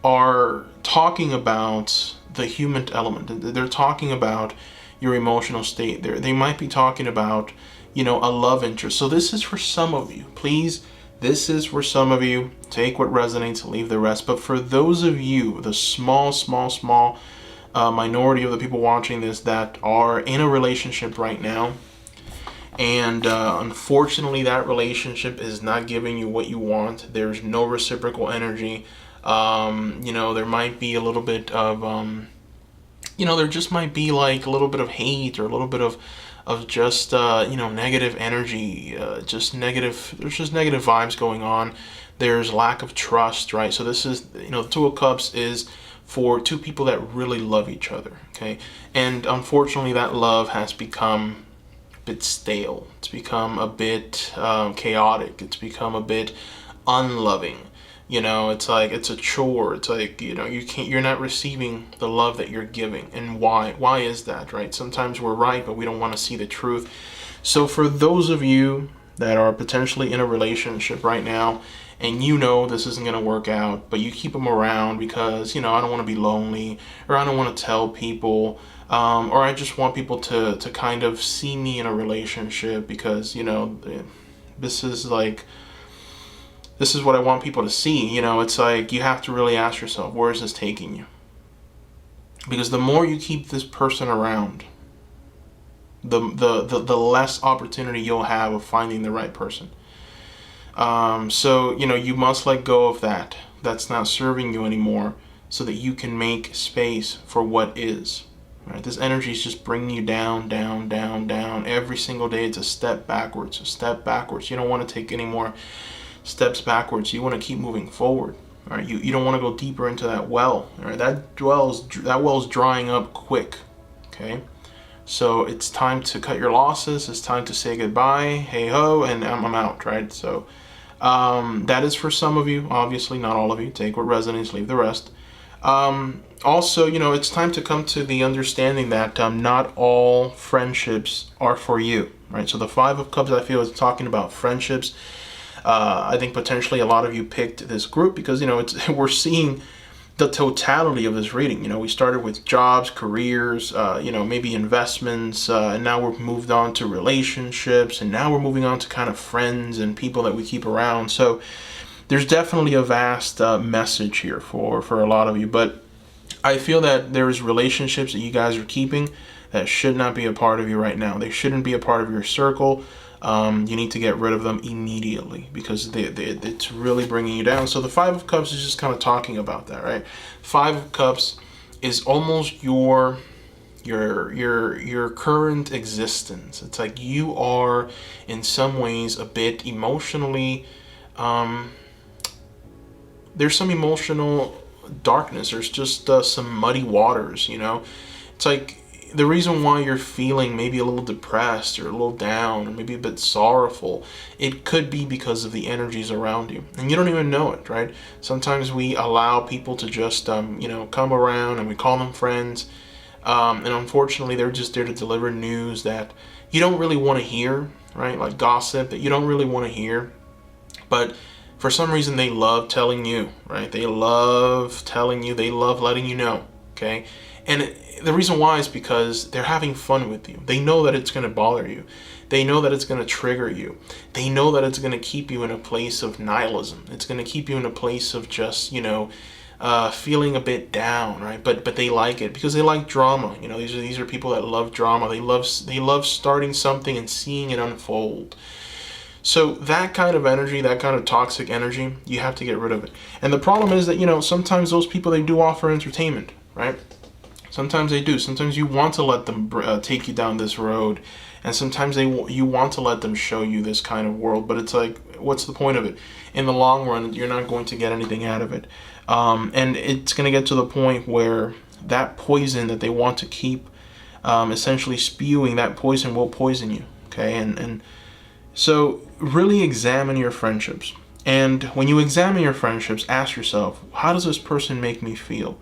are talking about the human element. They're talking about your emotional state. They might be talking about, you know, a love interest. So this is for some of you. Please, this is for some of you. Take what resonates, leave the rest. But for those of you, the small minority of the people watching this that are in a relationship right now, and unfortunately that relationship is not giving you what you want, there's no reciprocal energy. You know, there might be a little bit of, you know, there just might be like a little bit of hate, or a little bit of just, you know, negative energy, there's just negative vibes going on. There's lack of trust, right? So this is, you know, the Two of Cups is for two people that really love each other, okay? And unfortunately that love has become a bit stale. It's become a bit chaotic. It's become a bit unloving. You know, it's like, it's a chore. It's like, you know, you're not receiving the love that you're giving. And why is that, right? Sometimes we're right, but we don't want to see the truth. So for those of you that are potentially in a relationship right now, and you know this isn't going to work out, but you keep them around because, you know, I don't want to be lonely, or I don't want to tell people, or I just want people to kind of see me in a relationship because, you know, this is what I want people to see. You know, it's like, you have to really ask yourself, where is this taking you? Because the more you keep this person around, the less opportunity you'll have of finding the right person. So, you know, you must let go of that's not serving you anymore, so that you can make space for what is. Right? This energy is just bringing you down. Every single day it's a step backwards, You don't want to take any more steps backwards. You want to keep moving forward. All right? You don't want to go deeper into that well. All right? That well is drying up quick. Okay? So it's time to cut your losses. It's time to say goodbye. Hey ho, and I'm out, right? So That is for some of you, obviously, not all of you. Take what resonates, leave the rest. Also, it's time to come to the understanding that not all friendships are for you, right? So the Five of Cups, I feel, is talking about friendships. I think potentially a lot of you picked this group because, we're seeing the totality of this reading. We started with jobs, careers, maybe investments, and now we've moved on to relationships, and now we're moving on to kind of friends and people that we keep around. So there's definitely a vast message here for a lot of you. But I feel that there's relationships that you guys are keeping that should not be a part of you right now. They shouldn't be a part of your circle. You need to get rid of them immediately because it's really bringing you down. So the Five of Cups is just kind of talking about that, right? Five of Cups is almost your current existence. It's like you are in some ways a bit emotionally, there's some emotional darkness. There's just some muddy waters, It's like the reason why you're feeling maybe a little depressed or a little down or maybe a bit sorrowful, it could be because of the energies around you. And you don't even know it, right? Sometimes we allow people to just, come around and we call them friends. And unfortunately, they're just there to deliver news that you don't really want to hear, right? Like gossip that you don't really want to hear. But for some reason, they love telling you, right? They love telling you, they love letting you know, okay? And the reason why is because they're having fun with you. They know that it's going to bother you. They know that it's going to trigger you. They know that it's going to keep you in a place of nihilism. It's going to keep you in a place of just, feeling a bit down, right? But they like it because they like drama. These are people that love drama. They love starting something and seeing it unfold. So that kind of energy, that kind of toxic energy, you have to get rid of it. And the problem is that, sometimes those people, they do offer entertainment, right? Sometimes they do. Sometimes you want to let them take you down this road. And sometimes you want to let them show you this kind of world. But it's like, what's the point of it? In the long run, you're not going to get anything out of it. And it's going to get to the point where that poison that they want to keep essentially spewing, that poison will poison you. Okay? And so really examine your friendships. And when you examine your friendships, ask yourself, how does this person make me feel?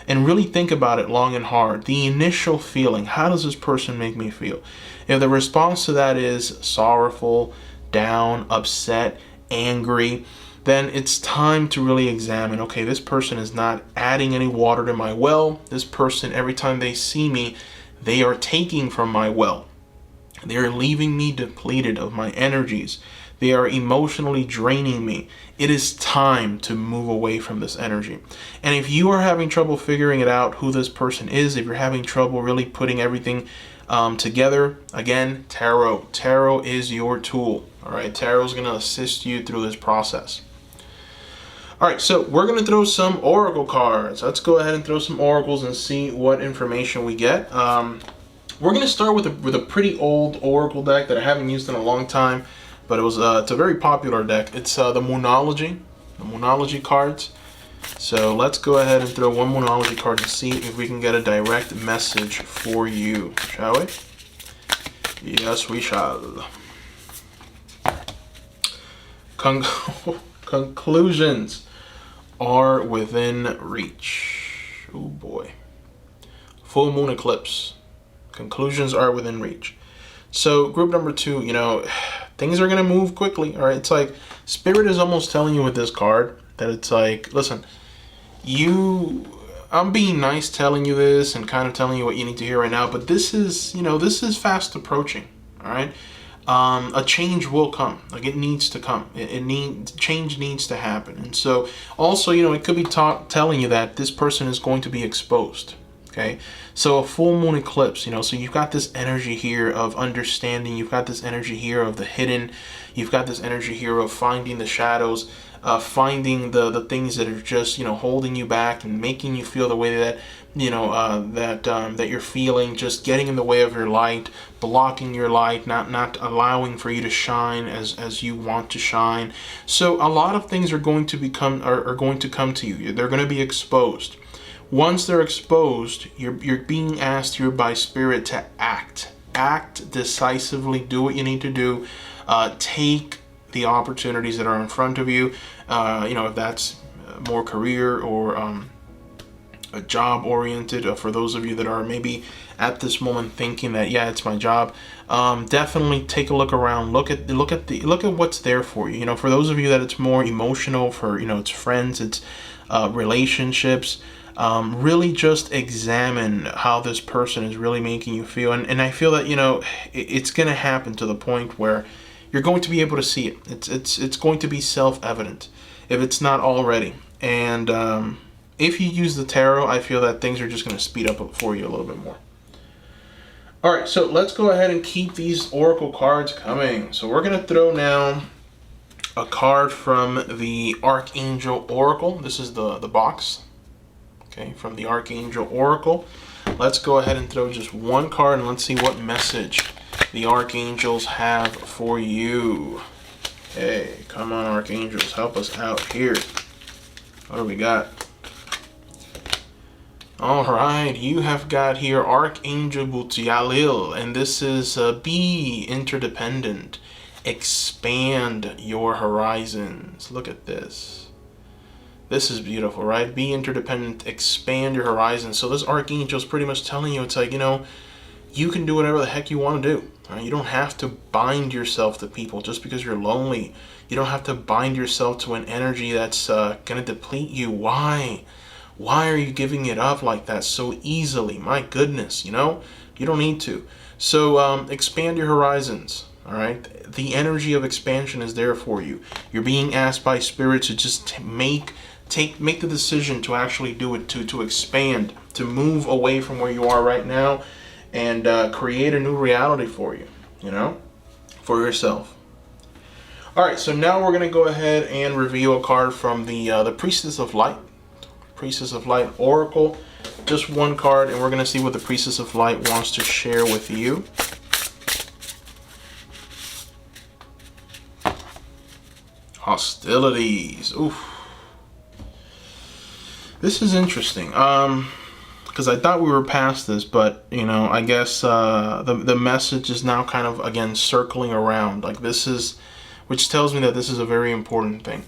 And really think about it long and hard. The initial feeling, how does this person make me feel? If the response to that is sorrowful, down, upset, angry, then it's time to really examine, okay, this person is not adding any water to my well. This person, every time they see me, they are taking from my well. They are leaving me depleted of my energies. They are emotionally draining me. It is time to move away from this energy. And if you are having trouble figuring it out who this person is, if you're having trouble really putting everything together, again, tarot. Tarot is your tool. All right, tarot is going to assist you through this process. All right, so we're going to throw some oracle cards. Let's go ahead and throw some oracles and see what information we get. We're going to start with a pretty old oracle deck that I haven't used in a long time, but it's a very popular deck. It's the Moonology cards. So let's go ahead and throw one Moonology card and see if we can get a direct message for you, shall we? Yes, we shall. Conclusions are within reach. Oh boy. Full moon eclipse. Conclusions are within reach. So group number 2, things are going to move quickly. All right. It's like Spirit is almost telling you with this card that it's like, listen, I'm being nice telling you this and kind of telling you what you need to hear right now, but this is fast approaching. All right. A change will come. Like it needs to come. Change needs to happen. And so also, it could be telling you that this person is going to be exposed. Okay, so a full moon eclipse, so you've got this energy here of understanding, you've got this energy here of the hidden, you've got this energy here of finding the shadows, finding the things that are just, holding you back and making you feel the way that, that you're feeling, just getting in the way of your light, blocking your light, not allowing for you to shine as you want to shine. So a lot of things are going to come to you. They're going to be exposed. Once they're exposed, you're being asked here by Spirit to act decisively, do what you need to do, take the opportunities that are in front of you. If that's more career or a job oriented, for those of you that are maybe at this moment thinking that, yeah, it's my job, definitely take a look around, look at what's there for you. For those of you that it's more emotional, for it's friends, it's relationships, really just examine how this person is really making you feel. And I feel that it's going to happen to the point where you're going to be able to see it. It's going to be self-evident if it's not already. And if you use the tarot, I feel that things are just going to speed up for you a little bit more. All right, so let's go ahead and keep these oracle cards coming. So we're going to throw now a card from the Archangel Oracle. This is the box, okay, from the Archangel Oracle. Let's go ahead and throw just one card, and let's see what message the Archangels have for you. Hey, come on, Archangels, help us out here. What do we got? All right, you have got here Archangel Butialil, and this is be interdependent. Expand your horizons. Look at this. This is beautiful, right? Be interdependent, expand your horizons. So this Archangel is pretty much telling you, it's like, you can do whatever the heck you want to do. Right? You don't have to bind yourself to people just because you're lonely. You don't have to bind yourself to an energy that's going to deplete you. Why? Why are you giving it up like that so easily? My goodness, you don't need to. So expand your horizons, all right? The energy of expansion is there for you. You're being asked by Spirit to just make the decision to actually do it, to expand, to move away from where you are right now and create a new reality for you, for yourself. All right, so now we're going to go ahead and reveal a card from the Priestess of Light. Priestess of Light Oracle. Just one card, and we're going to see what the Priestess of Light wants to share with you. Hostilities. Oof. This is interesting. Because I thought we were past this, but I guess the message is now kind of again circling around. Like this is, which tells me that this is a very important thing.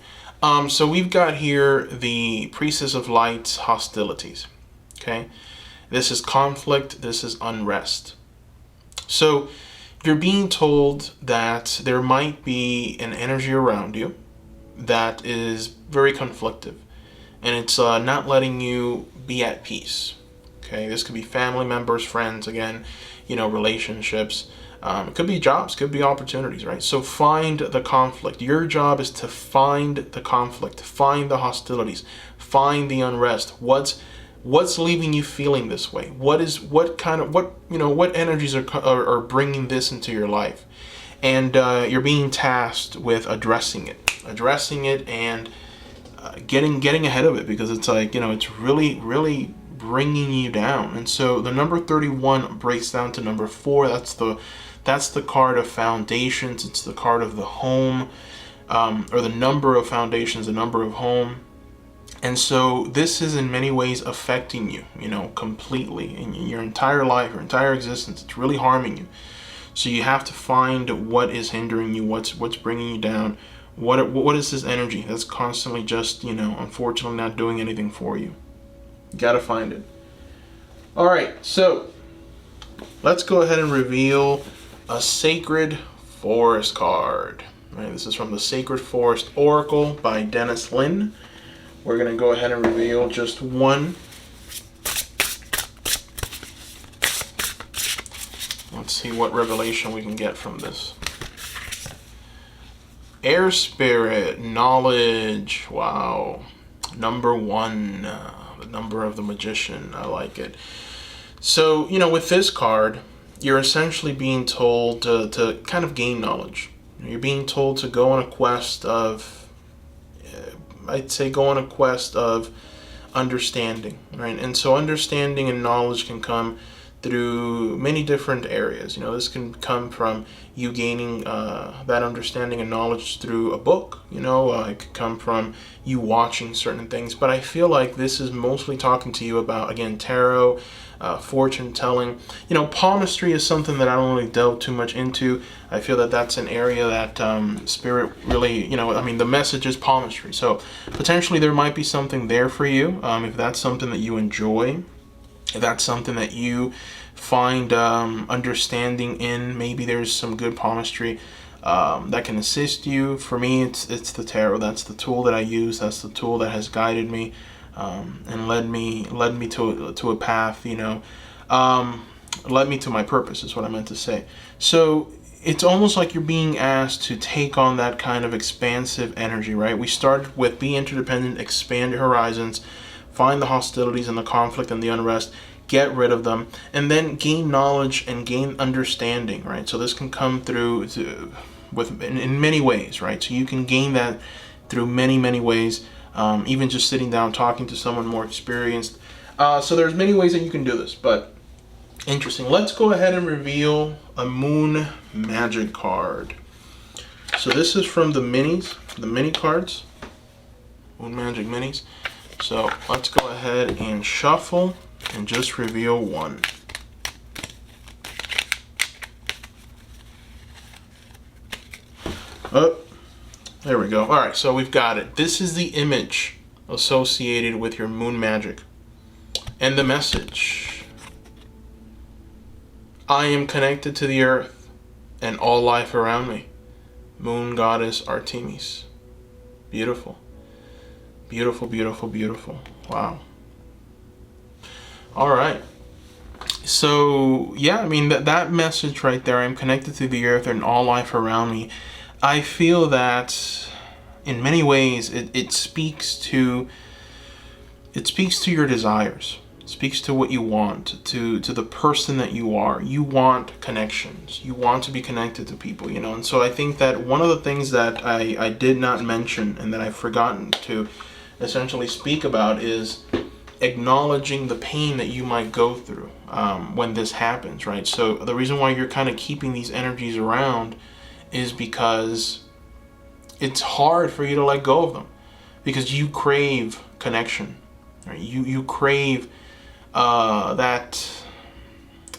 So we've got here the Priestess of Light's hostilities. Okay, this is conflict. This is unrest. So you're being told that there might be an energy around you that is very conflictive, and it's not letting you be at peace. Okay, this could be family members, friends, again, relationships. It could be jobs, could be opportunities, right? So find the conflict. Your job is to find the conflict, find the hostilities, find the unrest. What's leaving you feeling this way? What energies are bringing this into your life? And you're being tasked with addressing it and getting ahead of it, because it's like, it's really, really bringing you down. And so the number 31 breaks down to number 4. That's the card of foundations. It's the card of the home, or the number of foundations, the number of home. And so this is in many ways affecting you, completely in your entire life, your entire existence. It's really harming you. So you have to find what is hindering you, what's bringing you down. What is this energy that's constantly just, unfortunately not doing anything for you? You gotta find it. All right, so let's go ahead and reveal a Sacred Forest card. All right, this is from the Sacred Forest Oracle by Dennis Lin. We're gonna go ahead and reveal just one. Let's see what revelation we can get from this. Air Spirit, Knowledge. Wow. Number 1, the number of the Magician. I like it. So, with this card, you're essentially being told to kind of gain knowledge. You're being told to go on a quest of, understanding, right? And so understanding and knowledge can come through many different areas. You know, this can come from you gaining that understanding and knowledge through a book. You know, it could come from you watching certain things. But I feel like this is mostly talking to you about, again, tarot, fortune telling. You know, palmistry is something that I don't really delve too much into. I feel that that's an area that Spirit really, you know, I mean, the message is palmistry. So potentially there might be something there for you if that's something that you enjoy. If that's something that you find understanding in, maybe there's some good palmistry that can assist you. For me, it's the tarot. That's the tool that I use. That's the tool that has guided me and led me to a path. You know, led me to my purpose is what I meant to say. So it's almost like you're being asked to take on that kind of expansive energy, right? We started with be interdependent, expand your horizons, find the hostilities and the conflict and the unrest, get rid of them, and then gain knowledge and gain understanding, right? So this can come through in many ways, right? So you can gain that through many ways, even just sitting down, talking to someone more experienced. So there's many ways that you can do this, but interesting. Let's go ahead and reveal a Moon Magic card. So this is from the minis, the mini cards, Moon Magic minis. So let's go ahead and shuffle and just reveal one. Oh, there we go. All right, so we've got it. This is the image associated with your moon magic. And the message: I am connected to the earth and all life around me. Moon goddess Artemis. Beautiful. Beautiful, beautiful, beautiful. Wow. All right. So, yeah, I mean, that message right there, I'm connected to the earth and all life around me. I feel that in many ways it speaks to your desires. It speaks to what you want, to the person that you are. You want connections. You want to be connected to people, you know. And so I think that one of the things that I did not mention and that I've forgotten to essentially speak about is acknowledging the pain that you might go through when this happens, right? So the reason why you're kind of keeping these energies around is because it's hard for you to let go of them, because you crave connection, right? You crave that,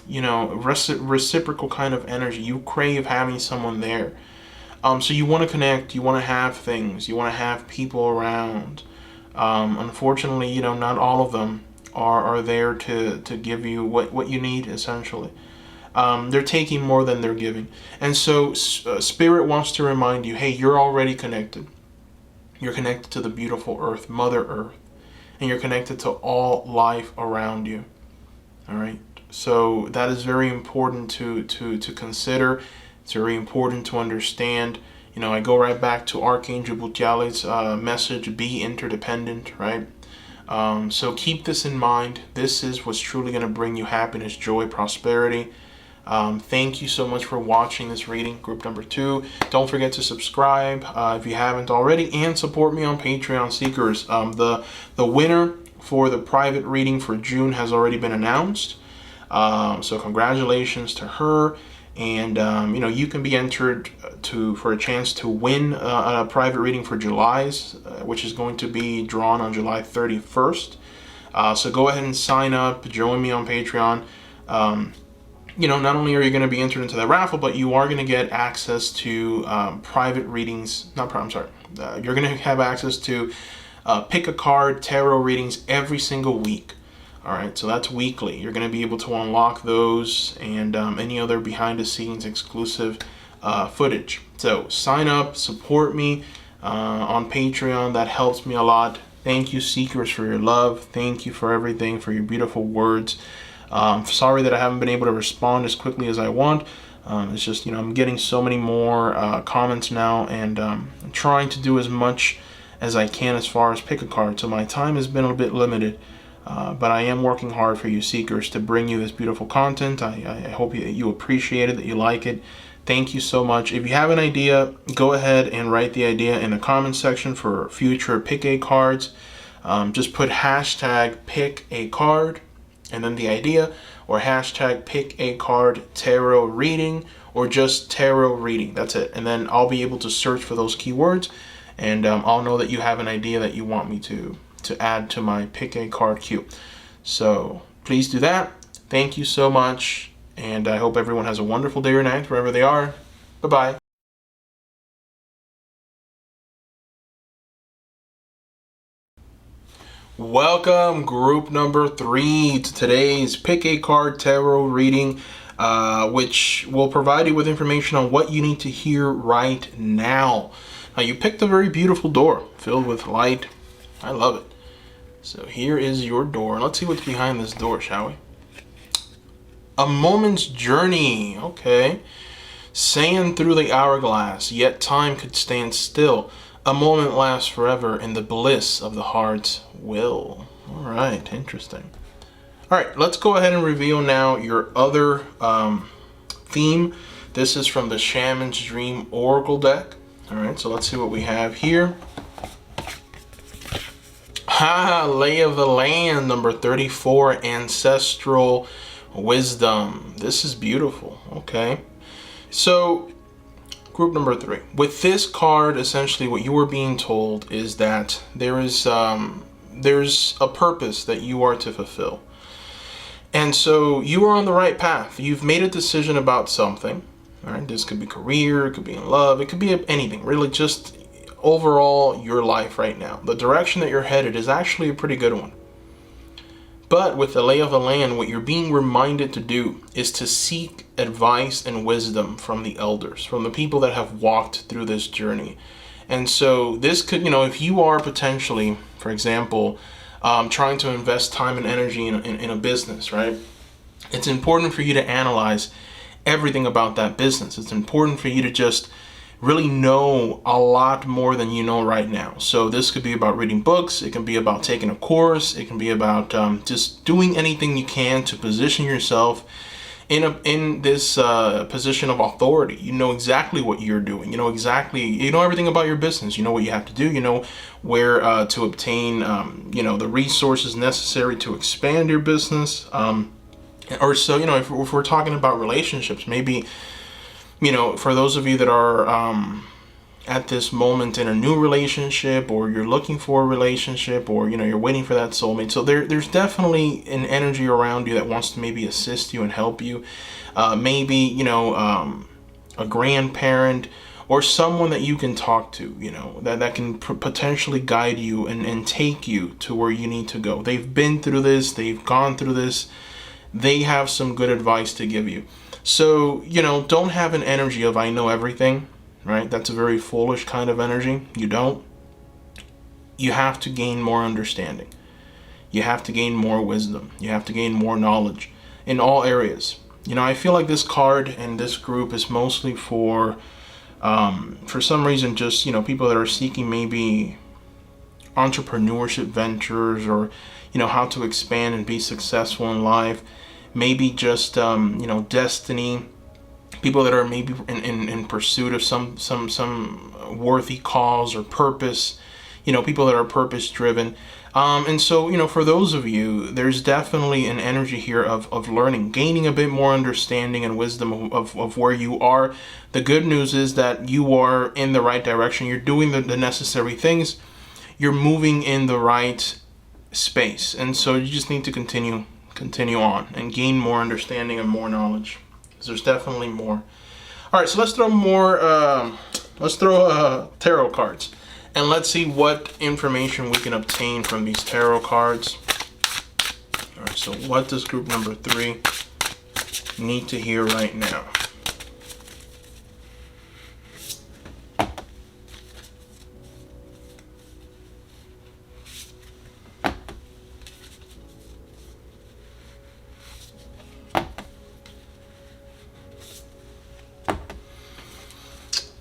you know, reciprocal kind of energy. You crave having someone there. So you want to connect, you want to have things, you want to have people around. Unfortunately, you know, not all of them are there to give you what you need, essentially. They're taking more than they're giving. And so Spirit wants to remind you, hey, you're already connected. You're connected to the beautiful earth, Mother Earth. And you're connected to all life around you. All right? So that is very important to consider. It's very important to understand. You know, I go right back to Archangel Butiale's message, be interdependent, right? So keep this in mind. This is what's truly going to bring you happiness, joy, prosperity. Thank you so much for watching this reading, group number 2. Don't forget to subscribe if you haven't already, and support me on Patreon, Seekers. The winner for the private reading for June has already been announced. So congratulations to her. And you know, you can be entered for a chance to win a private reading for July's, which is going to be drawn on July 31st. So go ahead and sign up, join me on Patreon. You know, not only are you going to be entered into the raffle, but you are going to get access to private readings. You're going to have access to pick a card tarot readings every single week. All right, so that's weekly. You're going to be able to unlock those and any other behind-the-scenes exclusive footage. So sign up, support me on Patreon. That helps me a lot. Thank you, Seekers, for your love. Thank you for everything, for your beautiful words. Sorry that I haven't been able to respond as quickly as I want. It's just, you know, I'm getting so many more comments now, and I'm trying to do as much as I can as far as pick a card. So my time has been a bit limited. But I am working hard for you, Seekers, to bring you this beautiful content. I hope you appreciate it, that you like it. Thank you so much. If you have an idea, go ahead and write the idea in the comment section for future Pick a Cards. Just put hashtag pick a card and then the idea. or hashtag pick a card tarot reading, or just tarot reading. That's it. And then I'll be able to search for those keywords, and I'll know that you have an idea that you want me to add to my pick a card queue. So please do that. Thank you so much, and I hope everyone has a wonderful day or night wherever they are. Bye-bye. Welcome, group number 3, to today's Pick a Card Tarot reading, which will provide you with information on what you need to hear right now. Now, you picked a very beautiful door filled with light. I love it. So here is your door. Let's see what's behind this door, shall we? A moment's journey. Okay. Sand through the hourglass, yet time could stand still. A moment lasts forever in the bliss of the heart's will. All right, interesting. All right, let's go ahead and reveal now your other theme. This is from the Shaman's Dream Oracle deck. All right, so let's see what we have here. Lay of the Land, number 34, Ancestral Wisdom. This is beautiful. Okay. So, group number 3. With this card, essentially what you are being told is that there's a purpose that you are to fulfill. And so you are on the right path. You've made a decision about something. All right, this could be career, it could be in love, it could be anything, really, just overall your life right now. The direction that you're headed is actually a pretty good one. But with the Lay of the Land, what you're being reminded to do is to seek advice and wisdom from the elders, from the people that have walked through this journey. And so this could, if you are potentially, for example, trying to invest time and energy in a business, right? It's important for you to analyze everything about that business. It's important for you to just really know a lot more than you know right now. So this could be about reading books, it can be about taking a course, it can be about just doing anything you can to position yourself in this position of authority. You know exactly what you're doing. You know everything about your business. You know what you have to do. You know where to obtain the resources necessary to expand your business. Or so, if we're talking about relationships, maybe for those of you that are at this moment in a new relationship, or you're looking for a relationship, or you're waiting for that soulmate. So there's definitely an energy around you that wants to maybe assist you and help you. Maybe a grandparent or someone that you can talk to, that can potentially guide you and take you to where you need to go. They've been through this, they've gone through this, they have some good advice to give you. So, don't have an energy of I know everything, right? That's a very foolish kind of energy. You don't. You have to gain more understanding. You have to gain more wisdom. You have to gain more knowledge in all areas. I feel like this card and this group is mostly for some reason, just, people that are seeking maybe entrepreneurship ventures, or, how to expand and be successful in life. Maybe just destiny, people that are maybe in pursuit of some worthy cause or purpose, people that are purpose driven. And so, for those of you, there's definitely an energy here of learning, gaining a bit more understanding and wisdom of where you are. The good news is that you are in the right direction. You're doing the necessary things. You're moving in the right space. And so you just need to continue on and gain more understanding and more knowledge, because there's definitely more. All right, so let's throw tarot cards, and let's see what information we can obtain from these tarot cards. All right, so what does group number 3 need to hear right now?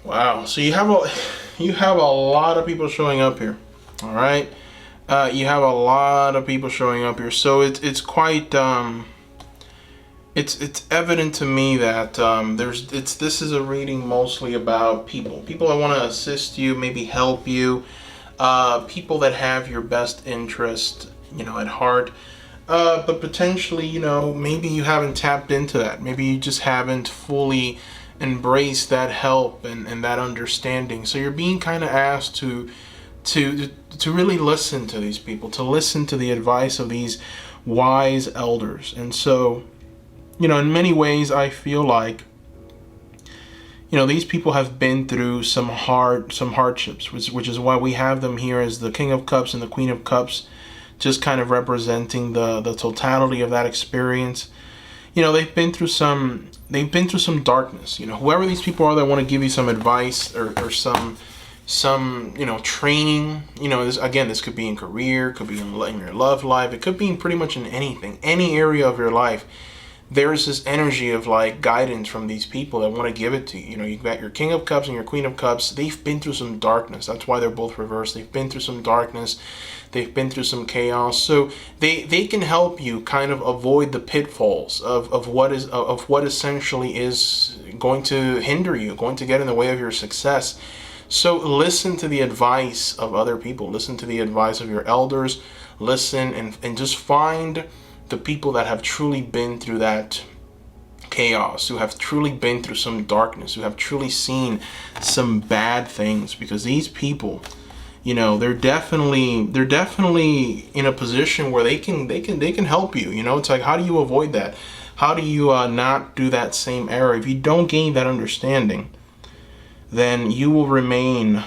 Wow, so you have a lot of people showing up here. All right, you have a lot of people showing up here. So it's quite it's evident to me that this is a reading mostly about people that want to assist you, maybe help you, people that have your best interest, at heart. But potentially, maybe you haven't tapped into that. Maybe you just haven't fully embraced that help and that understanding. So you're being kind of asked to to really listen to these people, to listen to the advice of these wise elders. And so, in many ways, I feel like, these people have been through some hardships, which is why we have them here as the King of Cups and the Queen of Cups, just kind of representing the totality of that experience. They've been through some darkness. Whoever these people are that want to give you some advice or some training. This could be in career, could be in your love life, it could be in pretty much in any area of your life. There's this energy of like guidance from these people that want to give it to you. You've got your King of Cups and your Queen of Cups. They've been through some darkness. That's why they're both reversed. They've been through some darkness. They've been through some chaos. So they can help you kind of avoid the pitfalls of what essentially is going to hinder you, going to get in the way of your success. So listen to the advice of other people. Listen to the advice of your elders. Listen and just find the people that have truly been through that chaos, who have truly been through some darkness, who have truly seen some bad things. Because these people, they're definitely in a position where they can help you. It's like, how do you avoid that? How do you not do that same error? If you don't gain that understanding, then you will remain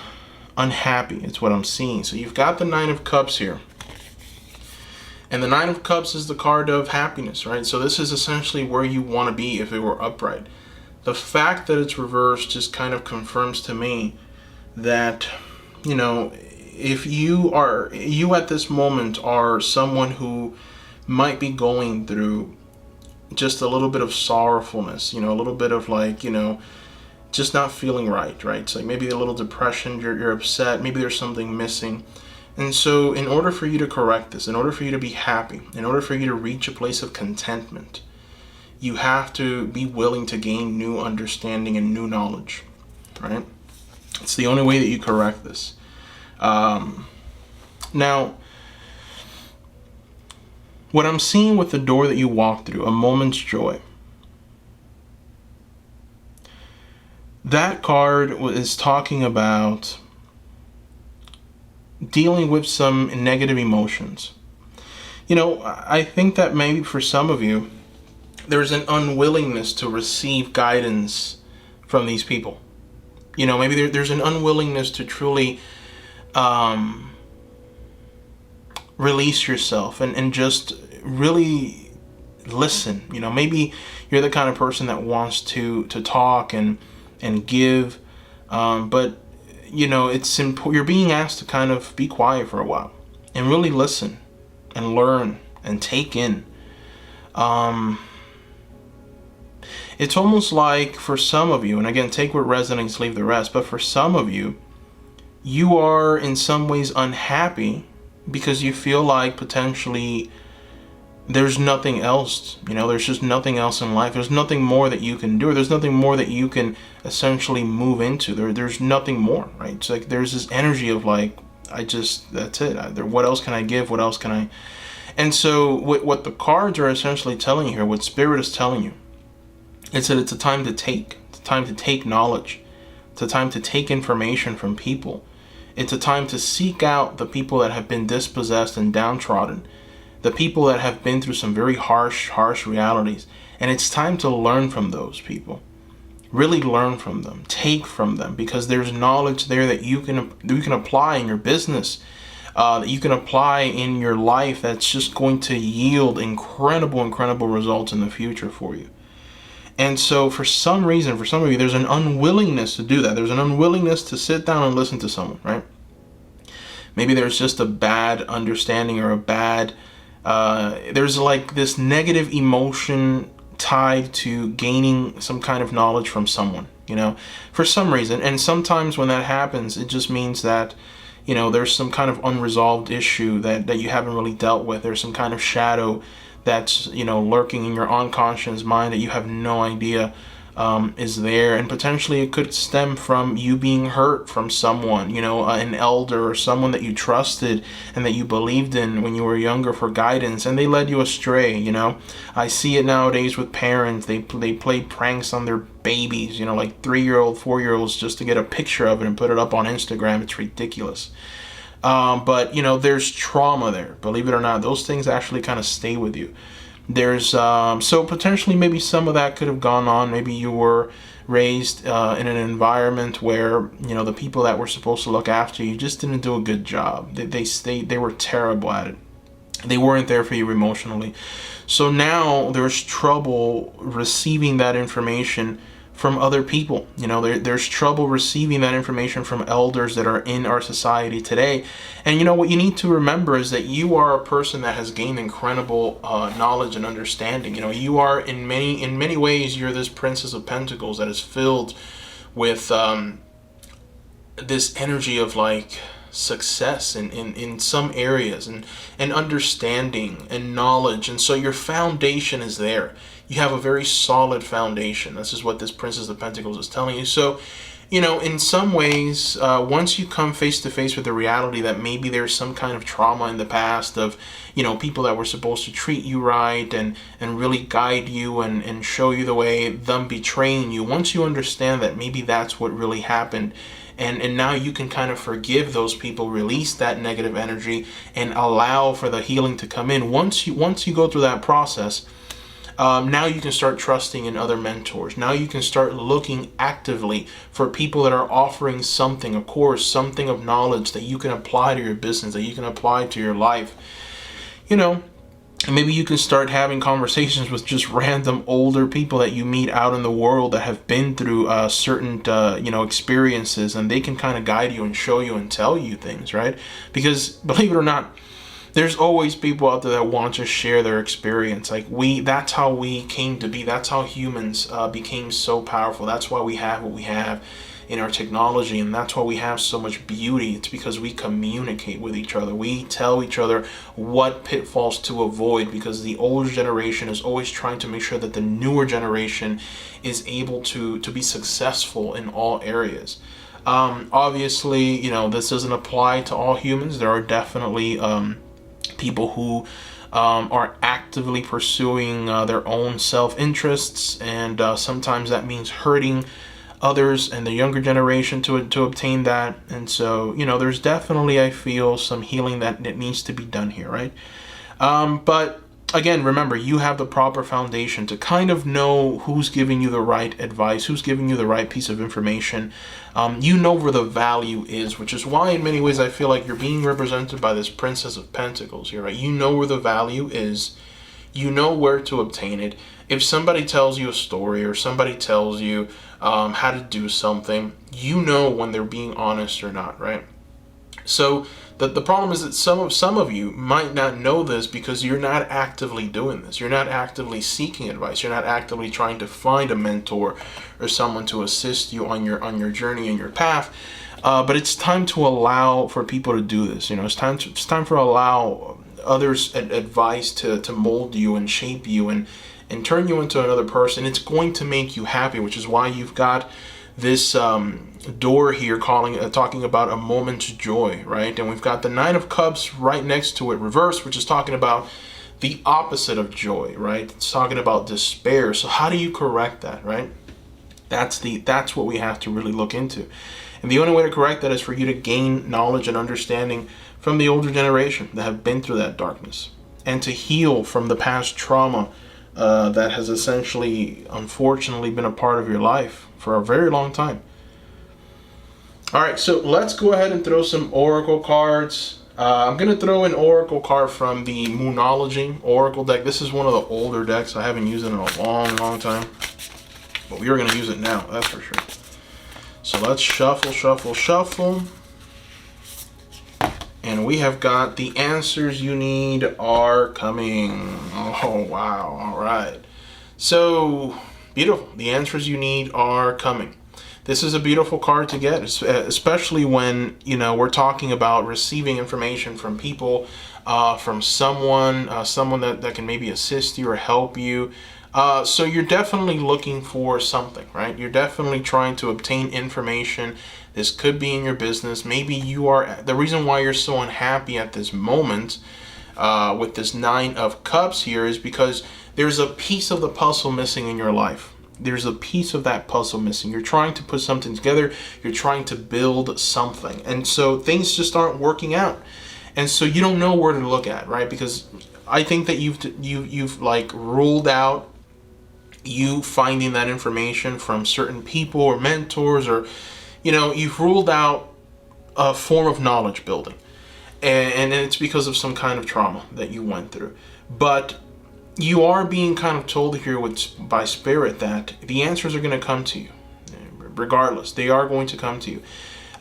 unhappy. It's what I'm seeing. So you've got the Nine of Cups here. And the Nine of Cups is the card of happiness, right? So this is essentially where you want to be if it were upright. The fact that it's reversed just kind of confirms to me that, if you at this moment are someone who might be going through just a little bit of sorrowfulness, a little bit of like, just not feeling right? So like maybe a little depression, you're upset, maybe there's something missing. And so in order for you to correct this, in order for you to be happy, in order for you to reach a place of contentment, you have to be willing to gain new understanding and new knowledge, right? It's the only way that you correct this. Now, what I'm seeing with the door that you walk through, a moment's joy, that card is talking about dealing with some negative emotions. I think that maybe for some of you, there's an unwillingness to receive guidance from these people. Maybe there's an unwillingness to truly release yourself and just really listen. Maybe you're the kind of person that wants to talk and give, but it's important. You're being asked to kind of be quiet for a while and really listen and learn and take in. It's almost like for some of you, and again, take what resonates, leave the rest, but for some of you, you are in some ways unhappy because you feel like potentially there's nothing else. There's just nothing else in life. There's nothing more that you can do. Or there's nothing more that you can essentially move into. There's nothing more, right? It's like there's this energy of like, that's it. What else can I give? What else can I? And so what the cards are essentially telling you here, what Spirit is telling you, it's that it's a time to take. It's a time to take knowledge. It's a time to take information from people. It's a time to seek out the people that have been dispossessed and downtrodden. The people that have been through some very harsh realities. And it's time to learn from those people. Really learn from them. Take from them. Because there's knowledge there that you can apply in your business. That you can apply in your life that's just going to yield incredible results in the future for you. And so for some reason, for some of you, there's an unwillingness to do that. There's an unwillingness to sit down and listen to someone, right? Maybe there's just a bad understanding or a bad... there's like this negative emotion tied to gaining some kind of knowledge from someone, for some reason. And sometimes when that happens, it just means that, there's some kind of unresolved issue that you haven't really dealt with. There's some kind of shadow that's, lurking in your unconscious mind that you have no idea is there, and potentially it could stem from you being hurt from someone, an elder or someone that you trusted and that you believed in when you were younger for guidance, and they led you astray. I see it nowadays with parents. They play pranks on their babies, like 3-year-old, 4-year-olds, just to get a picture of it and put it up on Instagram. It's ridiculous. But there's trauma there. Believe it or not, those things actually kind of stay with you. There's so potentially maybe some of that could have gone on. Maybe you were raised in an environment where the people that were supposed to look after you just didn't do a good job. They were terrible at it. They weren't there for you emotionally. So now there's trouble receiving that information from other people. There's trouble receiving that information from elders that are in our society today. And what you need to remember is that you are a person that has gained incredible knowledge and understanding. You are in many ways, you're this Princess of Pentacles that is filled with this energy of like success in some areas, and understanding and knowledge. And so your foundation is there. You have a very solid foundation. This is what this Princess of Pentacles is telling you. So, in some ways, once you come face to face with the reality that maybe there's some kind of trauma in the past of, people that were supposed to treat you right and really guide you and show you the way, them betraying you, once you understand that maybe that's what really happened, and now you can kind of forgive those people, release that negative energy, and allow for the healing to come in. Once you go through that process, now you can start trusting in other mentors. Now you can start looking actively for people that are offering something, of course, something of knowledge that you can apply to your business, that you can apply to your life. Maybe you can start having conversations with just random older people that you meet out in the world that have been through certain experiences, and they can kind of guide you and show you and tell you things, right? Because believe it or not, there's always people out there that want to share their experience. That's how we came to be. That's how humans became so powerful. That's why we have what we have in our technology, and that's why we have so much beauty. It's because we communicate with each other. We tell each other what pitfalls to avoid, because the older generation is always trying to make sure that the newer generation is able to be successful in all areas. Obviously, this doesn't apply to all humans. There are definitely people who are actively pursuing their own self-interests, and sometimes that means hurting others and the younger generation to obtain that. And so there's definitely, I feel, some healing that needs to be done here, right? But again, remember, you have the proper foundation to kind of know who's giving you the right advice, who's giving you the right piece of information. You know where the value is, which is why in many ways I feel like you're being represented by this Princess of Pentacles here, right? You know where the value is. You know where to obtain it. If somebody tells you a story or somebody tells you how to do something, you know when they're being honest or not, right? So the problem is that some of you might not know this because you're not actively doing this. You're not actively seeking advice. You're not actively trying to find a mentor or someone to assist you on your journey and your path. But it's time to allow for people to do this. It's time for allow others' advice to mold you and shape you and turn you into another person. It's going to make you happy, which is why you've got this door here talking about a moment's joy, right? And we've got the Nine of Cups right next to it, reversed, which is talking about the opposite of joy, right? It's talking about despair. So how do you correct that, right? That's what we have to really look into. And the only way to correct that is for you to gain knowledge and understanding from the older generation that have been through that darkness, and to heal from the past trauma that has essentially, unfortunately, been a part of your life for a very long time. All right, so let's go ahead and throw some oracle cards. I'm going to throw an oracle card from the Moonology oracle deck. This is one of the older decks. I haven't used it in a long, long time, but we are going to use it now, that's for sure. So let's shuffle, shuffle, shuffle. And we have got the answers you need are coming. Oh, wow. All right. So, beautiful. The answers you need are coming. This is a beautiful card to get, especially when, we're talking about receiving information from people, from someone that can maybe assist you or help you. So you're definitely looking for something, right? You're definitely trying to obtain information. This could be in your business. Maybe you are, the reason why you're so unhappy at this moment with this Nine of Cups here is because there's a piece of the puzzle missing in your life. There's a piece of that puzzle missing. You're trying to put something together. You're trying to build something. And so things just aren't working out. And so you don't know where to look at, right? Because I think that you've like ruled out you finding that information from certain people or mentors, or you've ruled out a form of knowledge building, and it's because of some kind of trauma that you went through. But you are being kind of told here by Spirit that the answers are going to come to you regardless. They are going to come to you.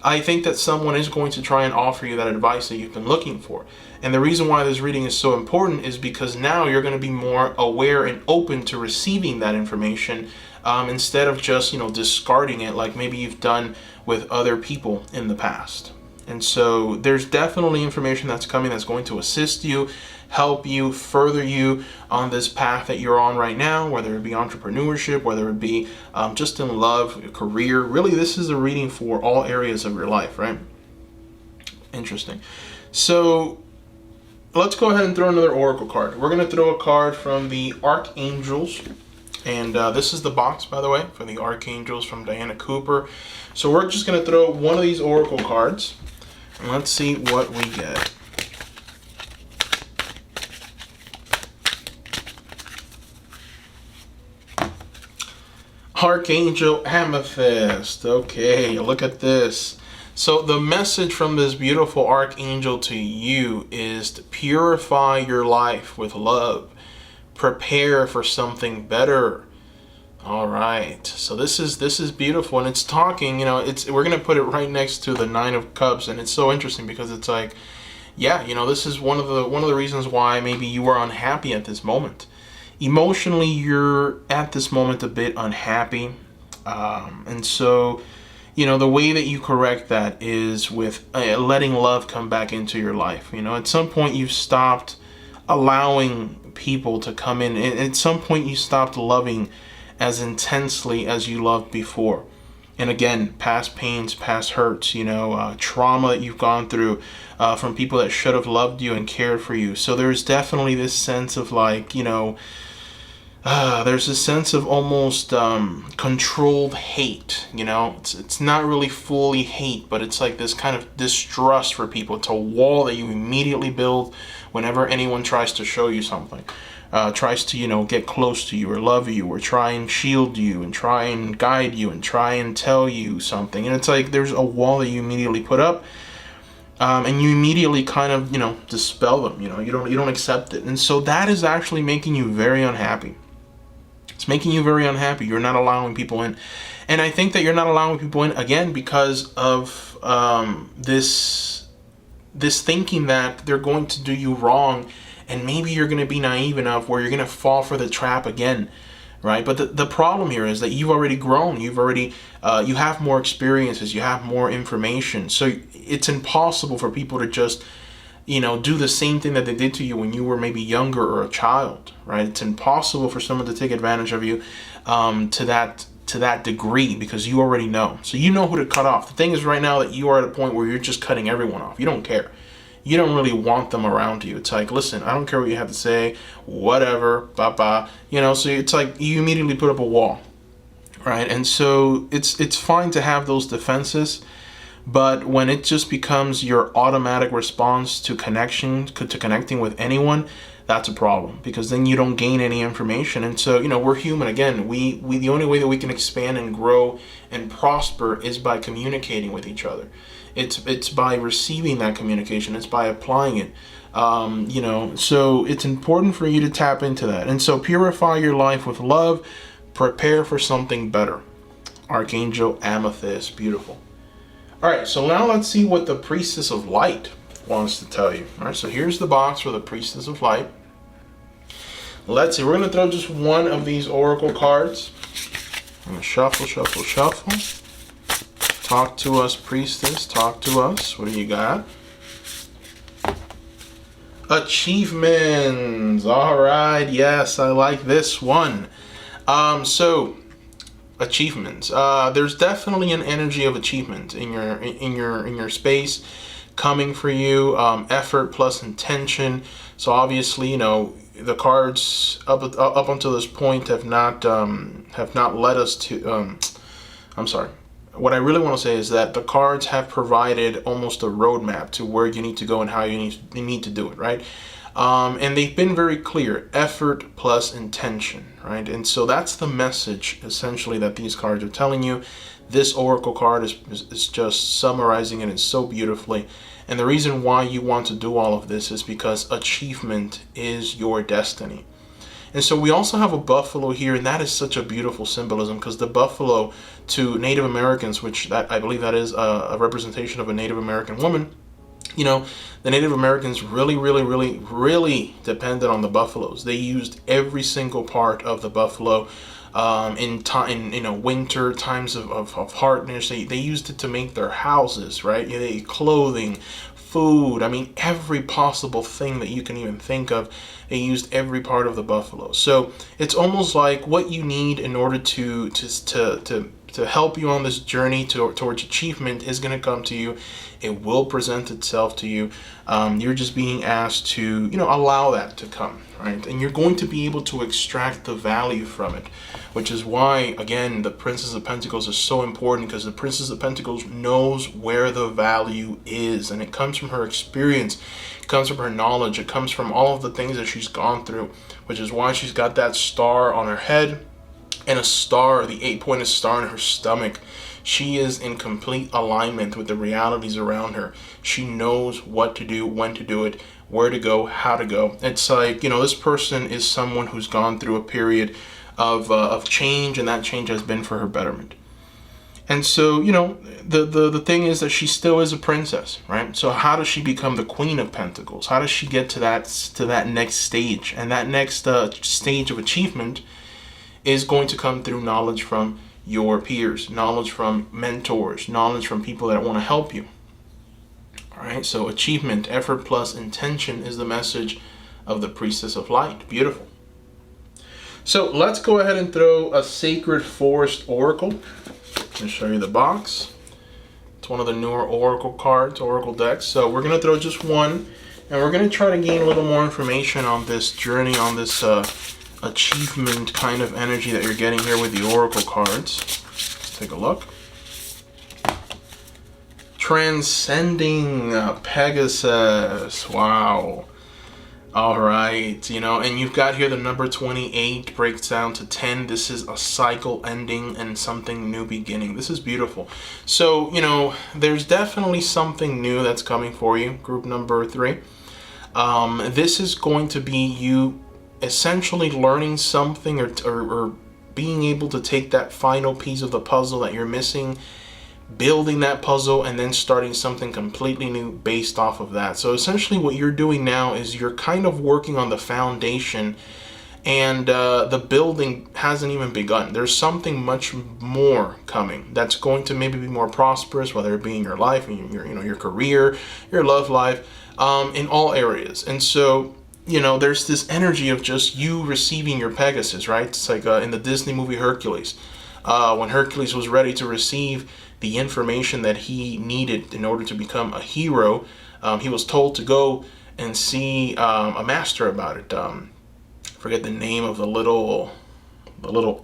I think that someone is going to try and offer you that advice that you've been looking for. And the reason why this reading is so important is because now you're going to be more aware and open to receiving that information, instead of just, discarding it like maybe you've done with other people in the past. And so there's definitely information that's coming that's going to assist you, help you, further you on this path that you're on right now, whether it be entrepreneurship, whether it be just in love, career. Really, this is a reading for all areas of your life, right? Interesting. So let's go ahead and throw another oracle card. We're going to throw a card from the Archangels. And this is the box, by the way, for the Archangels from Diana Cooper. So we're just going to throw one of these oracle cards. And let's see what we get. Archangel Amethyst. Okay, look at this. So the message from this beautiful Archangel to you is to purify your life with love. Prepare for something better. All right. So this is beautiful, and it's talking. We're gonna put it right next to the Nine of Cups, and it's so interesting because it's like, yeah, this is one of the reasons why maybe you are unhappy at this moment. Emotionally, you're at this moment a bit unhappy, and so the way that you correct that is with letting love come back into your life. At some point you've stopped allowing people to come in, and at some point you stopped loving as intensely as you loved before. And again, past pains, past hurts, trauma that you've gone through from people that should have loved you and cared for you. So there's definitely this sense of like, there's a sense of almost controlled hate. It's not really fully hate, but it's like this kind of distrust for people. It's a wall that you immediately build whenever anyone tries to show you something. Tries to, get close to you or love you or try and shield you and try and guide you and try and tell you something. And it's like there's a wall that you immediately put up, and you immediately kind of, dispel them. You don't accept it. And so that is actually making you very unhappy. It's making you very unhappy. You're not allowing people in. And I think that you're not allowing people in, again, because of this thinking that they're going to do you wrong. And maybe you're going to be naive enough where you're going to fall for the trap again, right? But the problem here is that you've already grown. You have more experiences. You have more information. So it's impossible for people to just, do the same thing that they did to you when you were maybe younger or a child, right? It's impossible for someone to take advantage of you to that degree, because you already know. So you know who to cut off. The thing is right now that you are at a point where you're just cutting everyone off. You don't care. You don't really want them around you. It's like, listen, I don't care what you have to say, whatever, bye-bye. So it's like you immediately put up a wall, right? And so it's fine to have those defenses, but when it just becomes your automatic response to connecting with anyone, that's a problem, because then you don't gain any information. And so, we're human. Again, we the only way that we can expand and grow and prosper is by communicating with each other. It's by receiving that communication. It's by applying it. So it's important for you to tap into that. And so purify your life with love. Prepare for something better. Archangel Amethyst. Beautiful. All right, so now let's see what the Priestess of Light wants to tell you. All right, so here's the box for the Priestess of Light. Let's see. We're going to throw just one of these oracle cards. I'm going to shuffle, shuffle, shuffle. Talk to us, Priestess. Talk to us. What do you got? Achievements. All right. Yes, I like this one. So achievements. There's definitely an energy of achievement in your space coming for you. Effort plus intention. So obviously, the cards up until this point have not led us to. I'm sorry. What I really want to say is that the cards have provided almost a roadmap to where you need to go and how you need to do it, right? And they've been very clear: effort plus intention, right? And so that's the message essentially that these cards are telling you. This oracle card is just summarizing it so beautifully. And the reason why you want to do all of this is because achievement is your destiny. And so we also have a buffalo here, and that is such a beautiful symbolism, because the buffalo to Native Americans, which that I believe that is a representation of a Native American woman, the Native Americans really, really, really, really depended on the buffaloes. They used every single part of the buffalo in winter times of hardness. They used it to make their houses, right? Clothing, food. I mean, every possible thing that you can even think of. They used every part of the buffalo. So it's almost like what you need in order to help you on this journey towards achievement is going to come to you. It will present itself to you. You're just being asked to, allow that to come, right? And you're going to be able to extract the value from it, which is why, again, the Princess of Pentacles is so important, because the Princess of Pentacles knows where the value is, and it comes from her experience. It comes from her knowledge. It comes from all of the things that she's gone through, which is why she's got that star on her head and a star, the 8-pointed star in her stomach. She is in complete alignment with the realities around her. She knows what to do, when to do it, where to go, how to go. It's like, this person is someone who's gone through a period of change, and that change has been for her betterment. And so, the thing is that she still is a princess, right? So how does she become the Queen of Pentacles? How does she get to that next stage? And that next stage of achievement is going to come through knowledge from your peers, knowledge from mentors, knowledge from people that want to help you. All right, so achievement, effort plus intention is the message of the Priestess of Light. Beautiful. So let's go ahead and throw a Sacred Forest Oracle. I'll show you the box. It's one of the newer Oracle cards, Oracle decks. So we're going to throw just one, and we're going to try to gain a little more information on this journey, on this achievement kind of energy that you're getting here with the Oracle cards. Let's take a look. Transcending Pegasus. Wow. All right, and you've got here the number 28 breaks down to 10. This is a cycle ending and something new beginning. This is beautiful. So, there's definitely something new that's coming for you, group number 3. This is going to be you essentially learning something or being able to take that final piece of the puzzle that you're missing, building that puzzle, and then starting something completely new based off of that. So essentially what you're doing now is you're kind of working on the foundation, and the building hasn't even begun. There's something much more coming that's going to maybe be more prosperous, whether it be in your life, in your career, your love life, in all areas. And so there's this energy of just you receiving your Pegasus, right? It's like in the Disney movie Hercules. When Hercules was ready to receive the information that he needed in order to become a hero, he was told to go and see a master about it. Forget the name of the little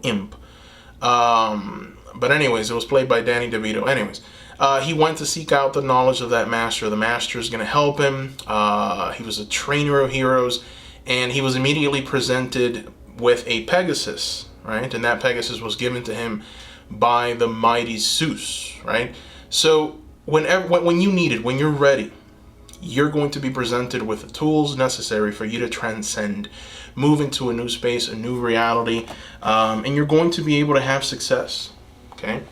imp. But anyways, it was played by Danny DeVito. Anyways, he went to seek out the knowledge of that master. The master is going to help him. He was a trainer of heroes, and he was immediately presented with a Pegasus, right? And that Pegasus was given to him by the mighty Zeus, right? So when you need it, when you're ready, you're going to be presented with the tools necessary for you to transcend, move into a new space, a new reality, and you're going to be able to have success, okay?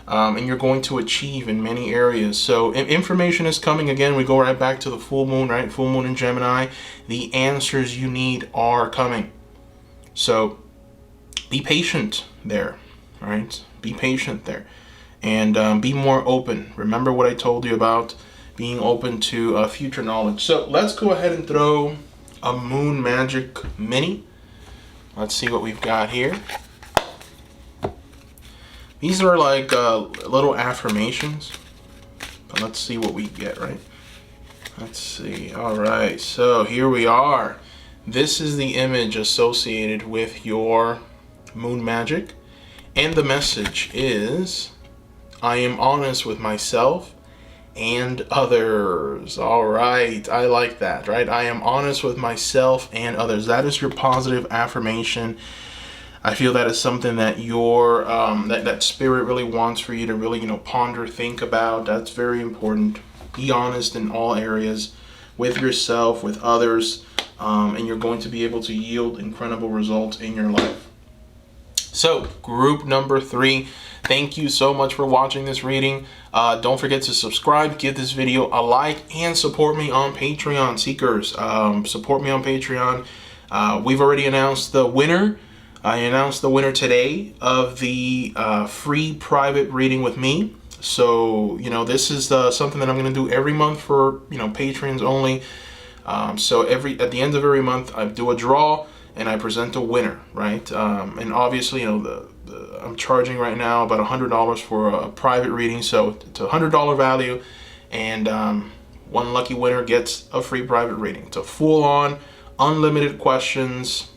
And you're going to achieve in many areas. So information is coming. Again, we go right back to the full moon, right? Full moon in Gemini. The answers you need are coming. So be patient there, right? Be patient there, and be more open. Remember what I told you about, being open to future knowledge. So let's go ahead and throw a Moon Magic Mini. Let's see what we've got here. These are like little affirmations. But let's see what we get, right? Let's see. All right, so here we are. This is the image associated with your Moon Magic. And the message is, I am honest with myself and others. All right, I like that, right? I am honest with myself and others. That is your positive affirmation. I feel that is something that your that spirit really wants for you to really, ponder, think about. That's very important. Be honest in all areas with yourself, with others, and you're going to be able to yield incredible results in your life. So, group number 3, thank you so much for watching this reading. Don't forget to subscribe, give this video a like, and support me on Patreon, seekers. Support me on Patreon. We've already announced the winner. I announced the winner today of the free private reading with me. So, this is something that I'm going to do every month for, patrons only. So at the end of every month, I do a draw and I present a winner, right? And obviously, I'm charging right now about $100 for a private reading. So it's a $100 value, and one lucky winner gets a free private reading. It's a full-on, unlimited questions,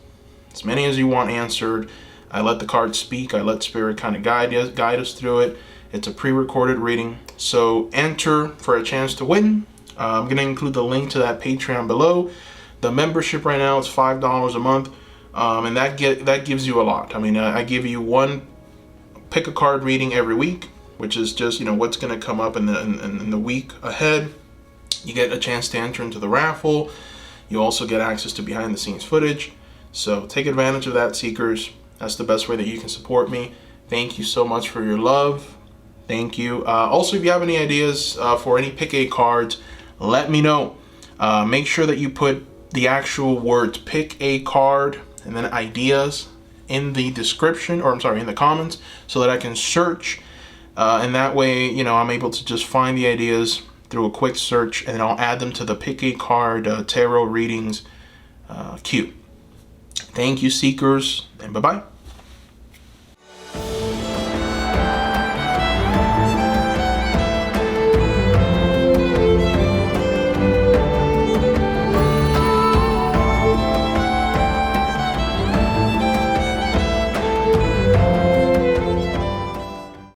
as many as you want answered. I let the cards speak. I let Spirit kind of guide us through it. It's a pre-recorded reading. So enter for a chance to win. I'm going to include the link to that Patreon below. The membership right now is $5 a month, and that gives you a lot. I mean, I give you one pick a card reading every week, which is just what's going to come up in the week ahead. You get a chance to enter into the raffle. You also get access to behind the scenes footage. So take advantage of that, seekers. That's the best way that you can support me. Thank you so much for your love. Thank you. Also, if you have any ideas for any pick a cards, let me know. Make sure that you put the actual words pick a card and then ideas in the description, or in the comments, so that I can search, and that way I'm able to just find the ideas through a quick search, and then I'll add them to the pick a card tarot readings queue. Thank you, seekers, and bye-bye.